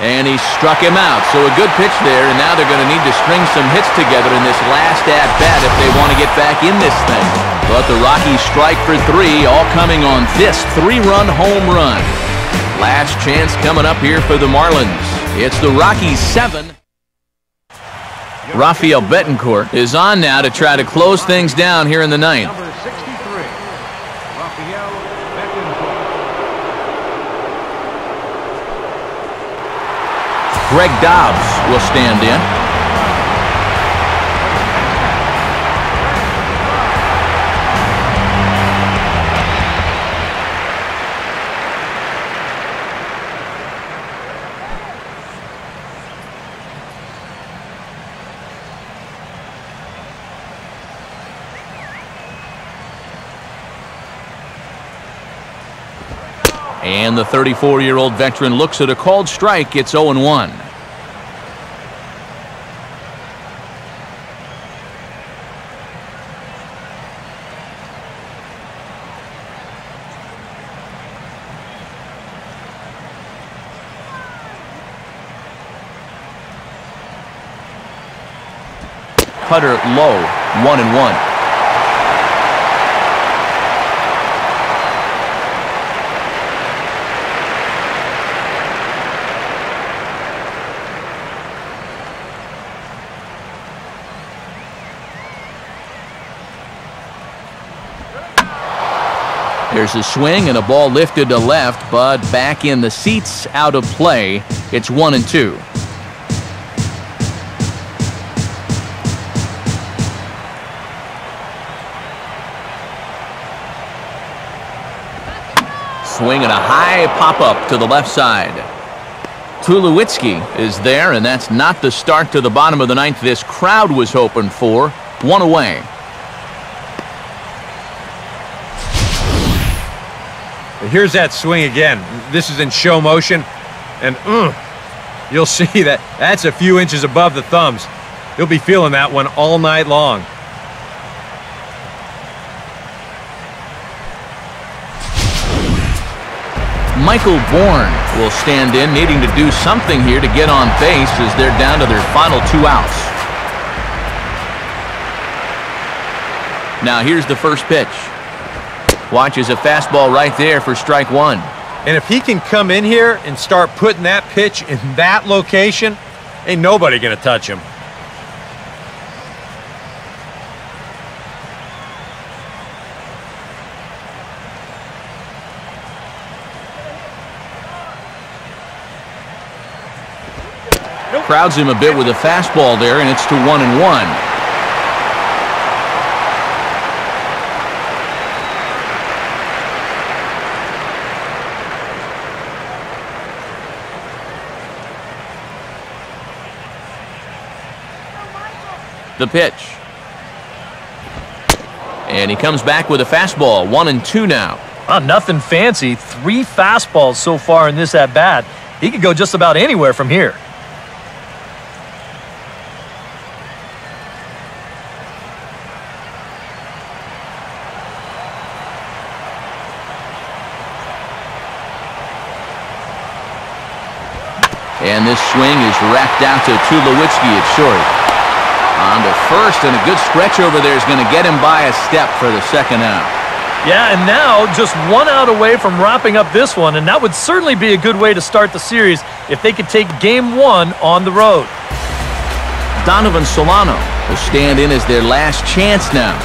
And he struck him out. So a good pitch there, and now they're going to need to string some hits together in this last at-bat if they want to get back in this thing. But the Rockies strike for 3, all coming on this 3-run home run. Last chance coming up here for the Marlins. It's the Rockies 7. Rafael Betancourt is on now to try to close things down here in the 9th. Number 63, Rafael Betancourt. Greg Dobbs will stand in. And the 34-year-old veteran looks at a called strike. It's 0-1. cutter low, 1-1. There's a swing and a ball lifted to left, but back in the seats, out of play. It's 1-2. Swing and a high pop-up to the left side. Tulowitzki is there, and that's not the start to the bottom of the ninth this crowd was hoping for. 1 away. Here's that swing again. This is in show motion, and you'll see that that's a few inches above the thumbs. He'll be feeling that one all night long. Michael Bourne will stand in, needing to do something here to get on base as they're down to their final 2 outs. Now here's the first pitch. Watches a fastball right there for strike 1. And if he can come in here and start putting that pitch in that location, ain't nobody gonna touch him. Crowds him a bit with a fastball there, and it's to 1-1. The pitch. And he comes back with a fastball. 1-2 now. Nothing fancy. 3 fastballs so far in this at-bat. He could go just about anywhere from here. And this swing is wrapped out to Tulowitzki at short. On to first, and a good stretch over there is going to get him by a step for the second out. Yeah, and now just 1 out away from wrapping up this one, and that would certainly be a good way to start the series if they could take Game 1 on the road. Donovan Solano will stand in as their last chance now.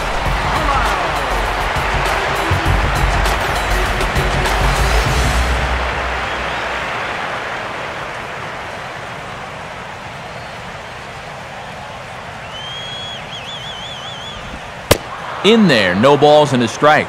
In there, no balls and a strike.